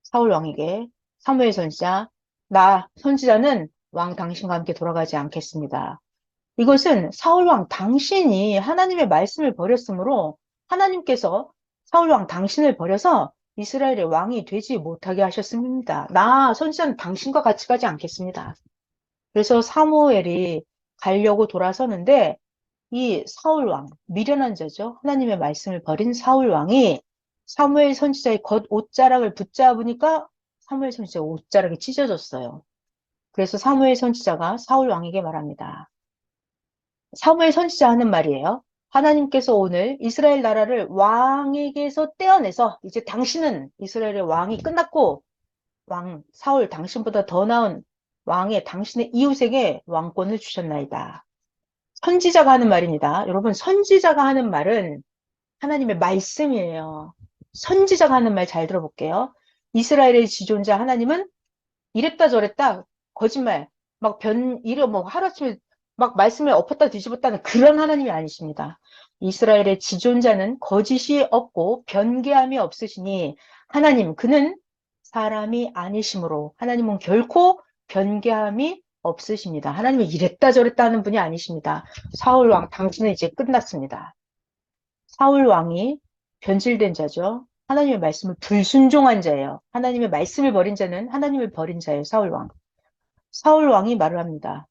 사울 왕에게 사무엘 선지자, 나 선지자는 왕 당신과 함께 돌아가지 않겠습니다. 이것은 사울 왕 당신이 하나님의 말씀을 버렸으므로 하나님께서 사울 왕 당신을 버려서 이스라엘의 왕이 되지 못하게 하셨습니다. 나 선지자는 당신과 같이 가지 않겠습니다. 그래서 사무엘이 가려고 돌아서는데 이 사울 왕, 미련한 자죠. 하나님의 말씀을 버린 사울 왕이 사무엘 선지자의 겉 옷자락을 붙잡으니까 사무엘 선지자가 옷자락이 찢어졌어요. 그래서 사무엘 선지자가 사울 왕에게 말합니다. 사무엘 선지자 하는 말이에요. 하나님께서 오늘 이스라엘 나라를 왕에게서 떼어내서 이제 당신은 이스라엘의 왕이 끝났고 왕 사울 당신보다 더 나은 왕의 당신의 이웃에게 왕권을 주셨나이다. 선지자가 하는 말입니다. 여러분 선지자가 하는 말은 하나님의 말씀이에요. 선지자가 하는 말 잘 들어볼게요. 이스라엘의 지존자 하나님은 이랬다 저랬다 거짓말 막 이래 뭐 하루아침에 막 말씀을 엎었다 뒤집었다는 그런 하나님이 아니십니다. 이스라엘의 지존자는 거짓이 없고 변개함이 없으시니 하나님 그는 사람이 아니시므로 하나님은 결코 변개함이 없으십니다. 하나님은 이랬다 저랬다 하는 분이 아니십니다. 사울 왕 당신은 이제 끝났습니다. 사울 왕이 변질된 자죠. 하나님의 말씀을 불순종한 자예요. 하나님의 말씀을 버린 자는 하나님을 버린 자예요. 사울 왕. 사울 왕이 말을 합니다.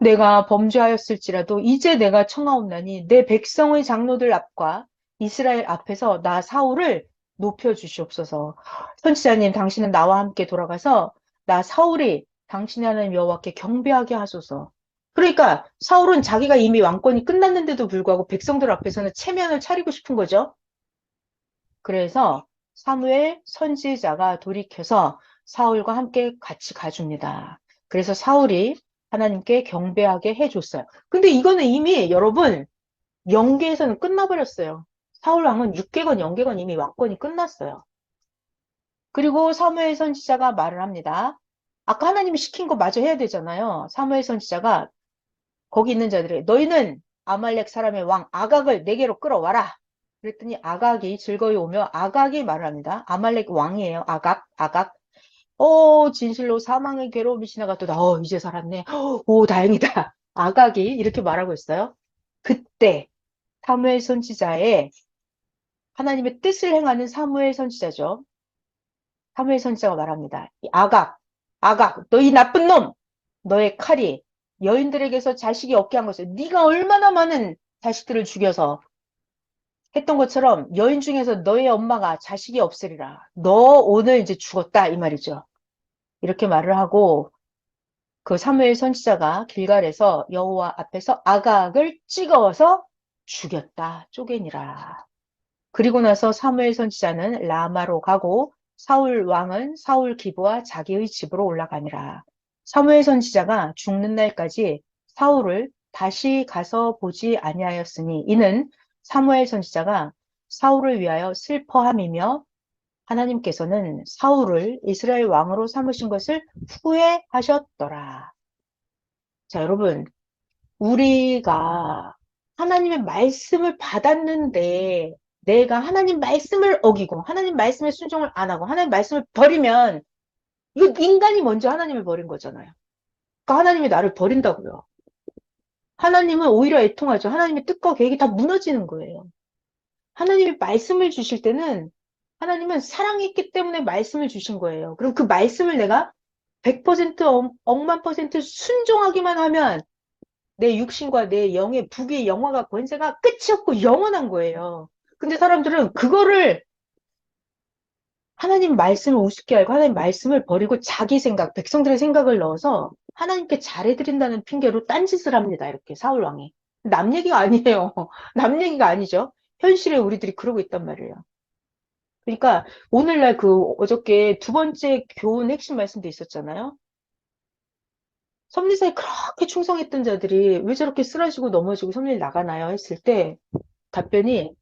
내가 범죄하였을지라도 이제 내가 청하옵나니 내 백성의 장로들 앞과 이스라엘 앞에서 나 사울을 높여주시옵소서. 선지자님, 당신은 나와 함께 돌아가서 나 사울이 당신의 하나님 여호와께 경배하게 하소서. 그러니까 사울은 자기가 이미 왕권이 끝났는데도 불구하고 백성들 앞에서는 체면을 차리고 싶은 거죠. 그래서 사무엘 선지자가 돌이켜서 사울과 함께 같이 가줍니다. 그래서 사울이 하나님께 경배하게 해줬어요. 근데 이거는 이미 여러분 영계에서는 끝나버렸어요. 사울 왕은 6개건 영계건 이미 왕권이 끝났어요. 그리고 사무엘 선지자가 말을 합니다. 아까 하나님이 시킨 거 마저 해야 되잖아요. 사무엘 선지자가 거기 있는 자들에게 너희는 아말렉 사람의 왕 아각을 내게로 끌어와라. 그랬더니 아각이 즐거이 오며 아각이 말을 합니다. 아말렉 왕이에요. 아각. 진실로 사망의 괴로움이 지나갔도다. 이제 살았네. 오, 다행이다. 아각이 이렇게 말하고 있어요. 그때 사무엘 선지자의 하나님의 뜻을 행하는 사무엘 선지자죠. 사무엘 선지자가 말합니다. 아각, 너희 나쁜 놈! 너의 칼이 여인들에게서 자식이 없게 한 것을 네가 얼마나 많은 자식들을 죽여서 했던 것처럼 여인 중에서 너의 엄마가 자식이 없으리라. 너 오늘 이제 죽었다 이 말이죠. 이렇게 말을 하고 그 사무엘 선지자가 길갈에서 여호와 앞에서 아각을 찍어서 죽였다 쪼개니라. 그리고 나서 사무엘 선지자는 라마로 가고 사울 왕은 사울 기브와 자기의 집으로 올라가니라. 사무엘 선지자가 죽는 날까지 사울을 다시 가서 보지 아니하였으니 이는 사무엘 선지자가 사울을 위하여 슬퍼함이며 하나님께서는 사울을 이스라엘 왕으로 삼으신 것을 후회하셨더라. 자, 여러분, 우리가 하나님의 말씀을 받았는데 내가 하나님 말씀을 어기고 하나님 말씀에 순종을 안 하고 하나님 말씀을 버리면 이거 인간이 먼저 하나님을 버린 거잖아요. 그러니까 하나님이 나를 버린다고요. 하나님은 오히려 애통하죠. 하나님의 뜻과 계획이 다 무너지는 거예요. 하나님이 말씀을 주실 때는 하나님은 사랑이 있기 때문에 말씀을 주신 거예요. 그럼 그 말씀을 내가 100% 억만 퍼센트 순종하기만 하면 내 육신과 내 영의 부귀 영화가 권세가 끝이 없고 영원한 거예요. 근데 사람들은 그거를 하나님 말씀을 우습게 알고 하나님 말씀을 버리고 자기 생각, 백성들의 생각을 넣어서 하나님께 잘해드린다는 핑계로 딴짓을 합니다. 이렇게 사울 왕이. 남 얘기가 아니에요. 남 얘기가 아니죠. 현실에 우리들이 그러고 있단 말이에요. 그러니까 오늘날 그 어저께 두 번째 교훈 핵심 말씀도 있었잖아요. 섭리사에 그렇게 충성했던 자들이 왜 저렇게 쓰러지고 넘어지고 섭리를 나가나요? 했을 때 답변이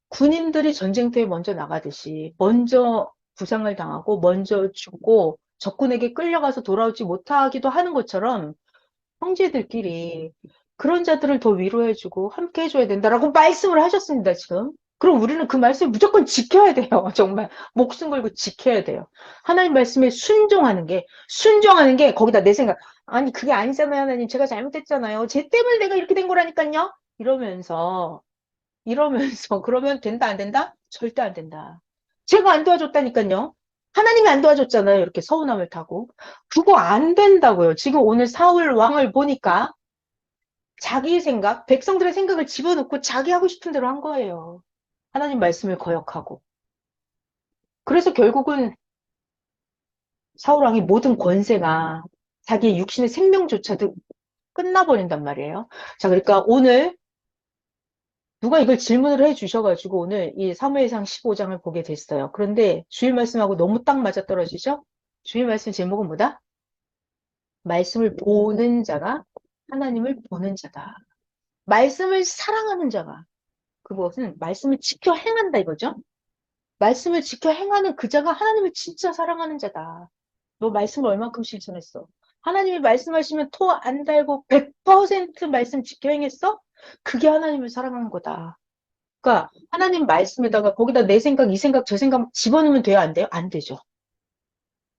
군인들이 전쟁터에 먼저 나가듯이 먼저 부상을 당하고 먼저 죽고 적군에게 끌려가서 돌아오지 못하기도 하는 것처럼 형제들끼리 그런 자들을 더 위로해주고 함께 해줘야 된다라고 말씀을 하셨습니다, 지금. 그럼 우리는 그 말씀을 무조건 지켜야 돼요. 정말 목숨 걸고 지켜야 돼요. 하나님 말씀에 순종하는 게 거기다 내 생각. 아니 그게 아니잖아요, 하나님. 제가 잘못했잖아요. 쟤 때문에 내가 이렇게 된 거라니까요. 이러면서 그러면 된다 안 된다? 절대 안 된다. 제가 안 도와줬다니까요. 하나님이 안 도와줬잖아요. 이렇게 서운함을 타고. 그거 안 된다고요. 지금 오늘 사울 왕을 보니까 자기 생각, 백성들의 생각을 집어넣고 자기 하고 싶은 대로 한 거예요. 하나님 말씀을 거역하고. 그래서 결국은 사울 왕의 모든 권세가 자기의 육신의 생명조차도 끝나버린단 말이에요. 자, 그러니까 오늘 누가 이걸 질문을 해 주셔가지고 오늘 이 사무엘상 15장을 보게 됐어요. 그런데 주일 말씀하고 너무 딱 맞아떨어지죠? 주일 말씀 제목은 뭐다? 말씀을 보는 자가 하나님을 보는 자다. 말씀을 사랑하는 자가 그것은 말씀을 지켜 행한다 이거죠? 말씀을 지켜 행하는 그 자가 하나님을 진짜 사랑하는 자다. 너 말씀을 얼만큼 실천했어? 하나님이 말씀하시면 토 안 달고 100% 말씀 지켜 행했어? 그게 하나님을 사랑하는 거다. 그러니까 하나님 말씀에다가 거기다 내 생각, 이 생각, 저 생각 집어넣으면 돼요? 안 돼요? 안 되죠.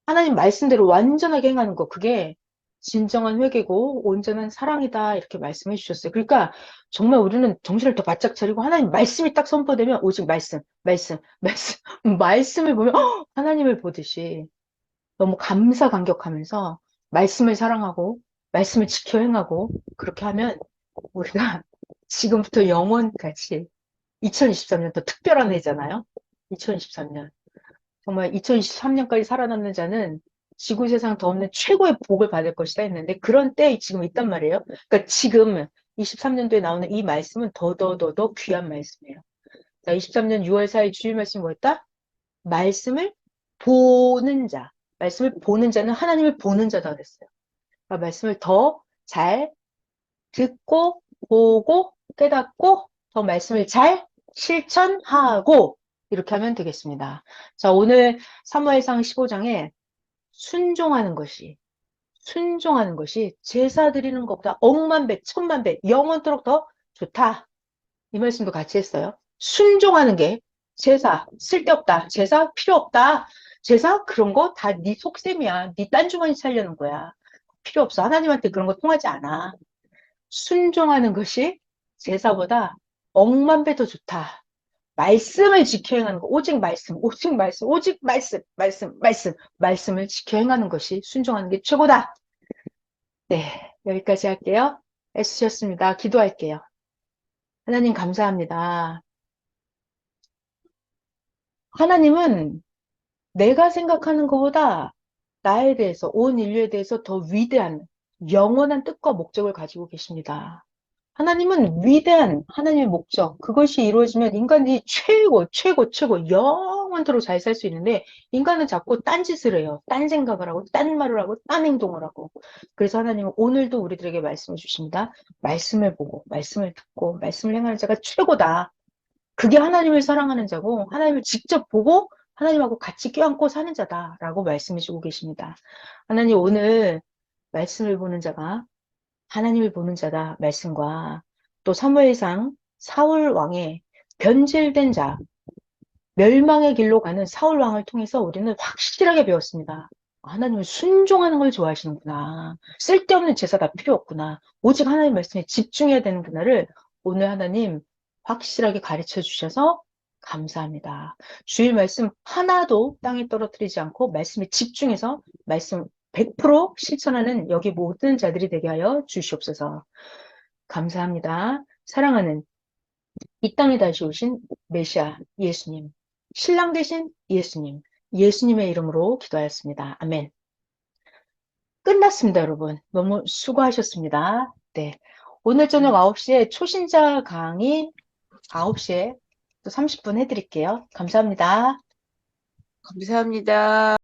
하나님 말씀대로 완전하게 행하는 거 그게 진정한 회개고 온전한 사랑이다 이렇게 말씀해 주셨어요. 그러니까 정말 우리는 정신을 더 바짝 차리고 하나님 말씀이 딱 선포되면 오직 말씀 말씀을 보면 하나님을 보듯이 너무 감사감격하면서 말씀을 사랑하고 말씀을 지켜 행하고 그렇게 하면 우리가 지금부터 영원까지 2023년 더 특별한 해잖아요. 2023년. 정말 2023년까지 살아남는 자는 지구 세상 더 없는 최고의 복을 받을 것이다 했는데 그런 때 지금 있단 말이에요. 그러니까 지금 23년도에 나오는 이 말씀은 더 귀한 말씀이에요. 자, 23년 6월 4일 주일 말씀이 뭐였다? 말씀을 보는 자. 말씀을 보는 자는 하나님을 보는 자다 그랬어요. 그러니까 말씀을 더 잘 듣고 보고 깨닫고 더 말씀을 잘 실천하고 이렇게 하면 되겠습니다. 자, 오늘 사무엘상 15장에 순종하는 것이 제사 드리는 것보다 억만 배, 천만 배, 영원토록 더 좋다. 이 말씀도 같이 했어요. 순종하는 게 제사 쓸데없다. 제사 필요 없다. 제사 그런 거 다 네 속셈이야. 네 딴 주머니 살려는 거야. 필요 없어. 하나님한테 그런 거 통하지 않아. 순종하는 것이 제사보다 억만 배 더 좋다. 말씀을 지켜 행하는 거, 말씀을 지켜 행하는 것이 순종하는 게 최고다. 네, 여기까지 할게요. 애쓰셨습니다. 기도할게요. 하나님 감사합니다. 하나님은 내가 생각하는 것보다 나에 대해서, 온 인류에 대해서 더 위대한, 영원한 뜻과 목적을 가지고 계십니다. 하나님은 위대한 하나님의 목적, 그것이 이루어지면 인간이 최고, 영원토록 잘 살 수 있는데, 인간은 자꾸 딴짓을 해요. 딴 생각을 하고, 딴 말을 하고, 딴 행동을 하고. 그래서 하나님은 오늘도 우리들에게 말씀을 주십니다. 말씀을 보고, 말씀을 듣고, 말씀을 행하는 자가 최고다. 그게 하나님을 사랑하는 자고, 하나님을 직접 보고, 하나님하고 같이 껴안고 사는 자다라고 말씀해 주고 계십니다. 하나님 오늘 말씀을 보는 자가 하나님을 보는 자다 말씀과 또 사무엘상 사울 왕의 변질된 자, 멸망의 길로 가는 사울 왕을 통해서 우리는 확실하게 배웠습니다. 하나님은 순종하는 걸 좋아하시는구나. 쓸데없는 제사 다 필요 없구나. 오직 하나님 말씀에 집중해야 되는구나를 오늘 하나님 확실하게 가르쳐 주셔서 감사합니다. 주일 말씀 하나도 땅에 떨어뜨리지 않고 말씀에 집중해서 말씀 100% 실천하는 여기 모든 자들이 되게 하여 주시옵소서. 감사합니다. 사랑하는 이 땅에 다시 오신 메시아 예수님, 신랑 되신 예수님, 예수님의 이름으로 기도하였습니다. 아멘. 끝났습니다, 여러분. 너무 수고하셨습니다. 네. 오늘 저녁 9시에 초신자 강의 9시에 또 30분 해드릴게요. 감사합니다. 감사합니다.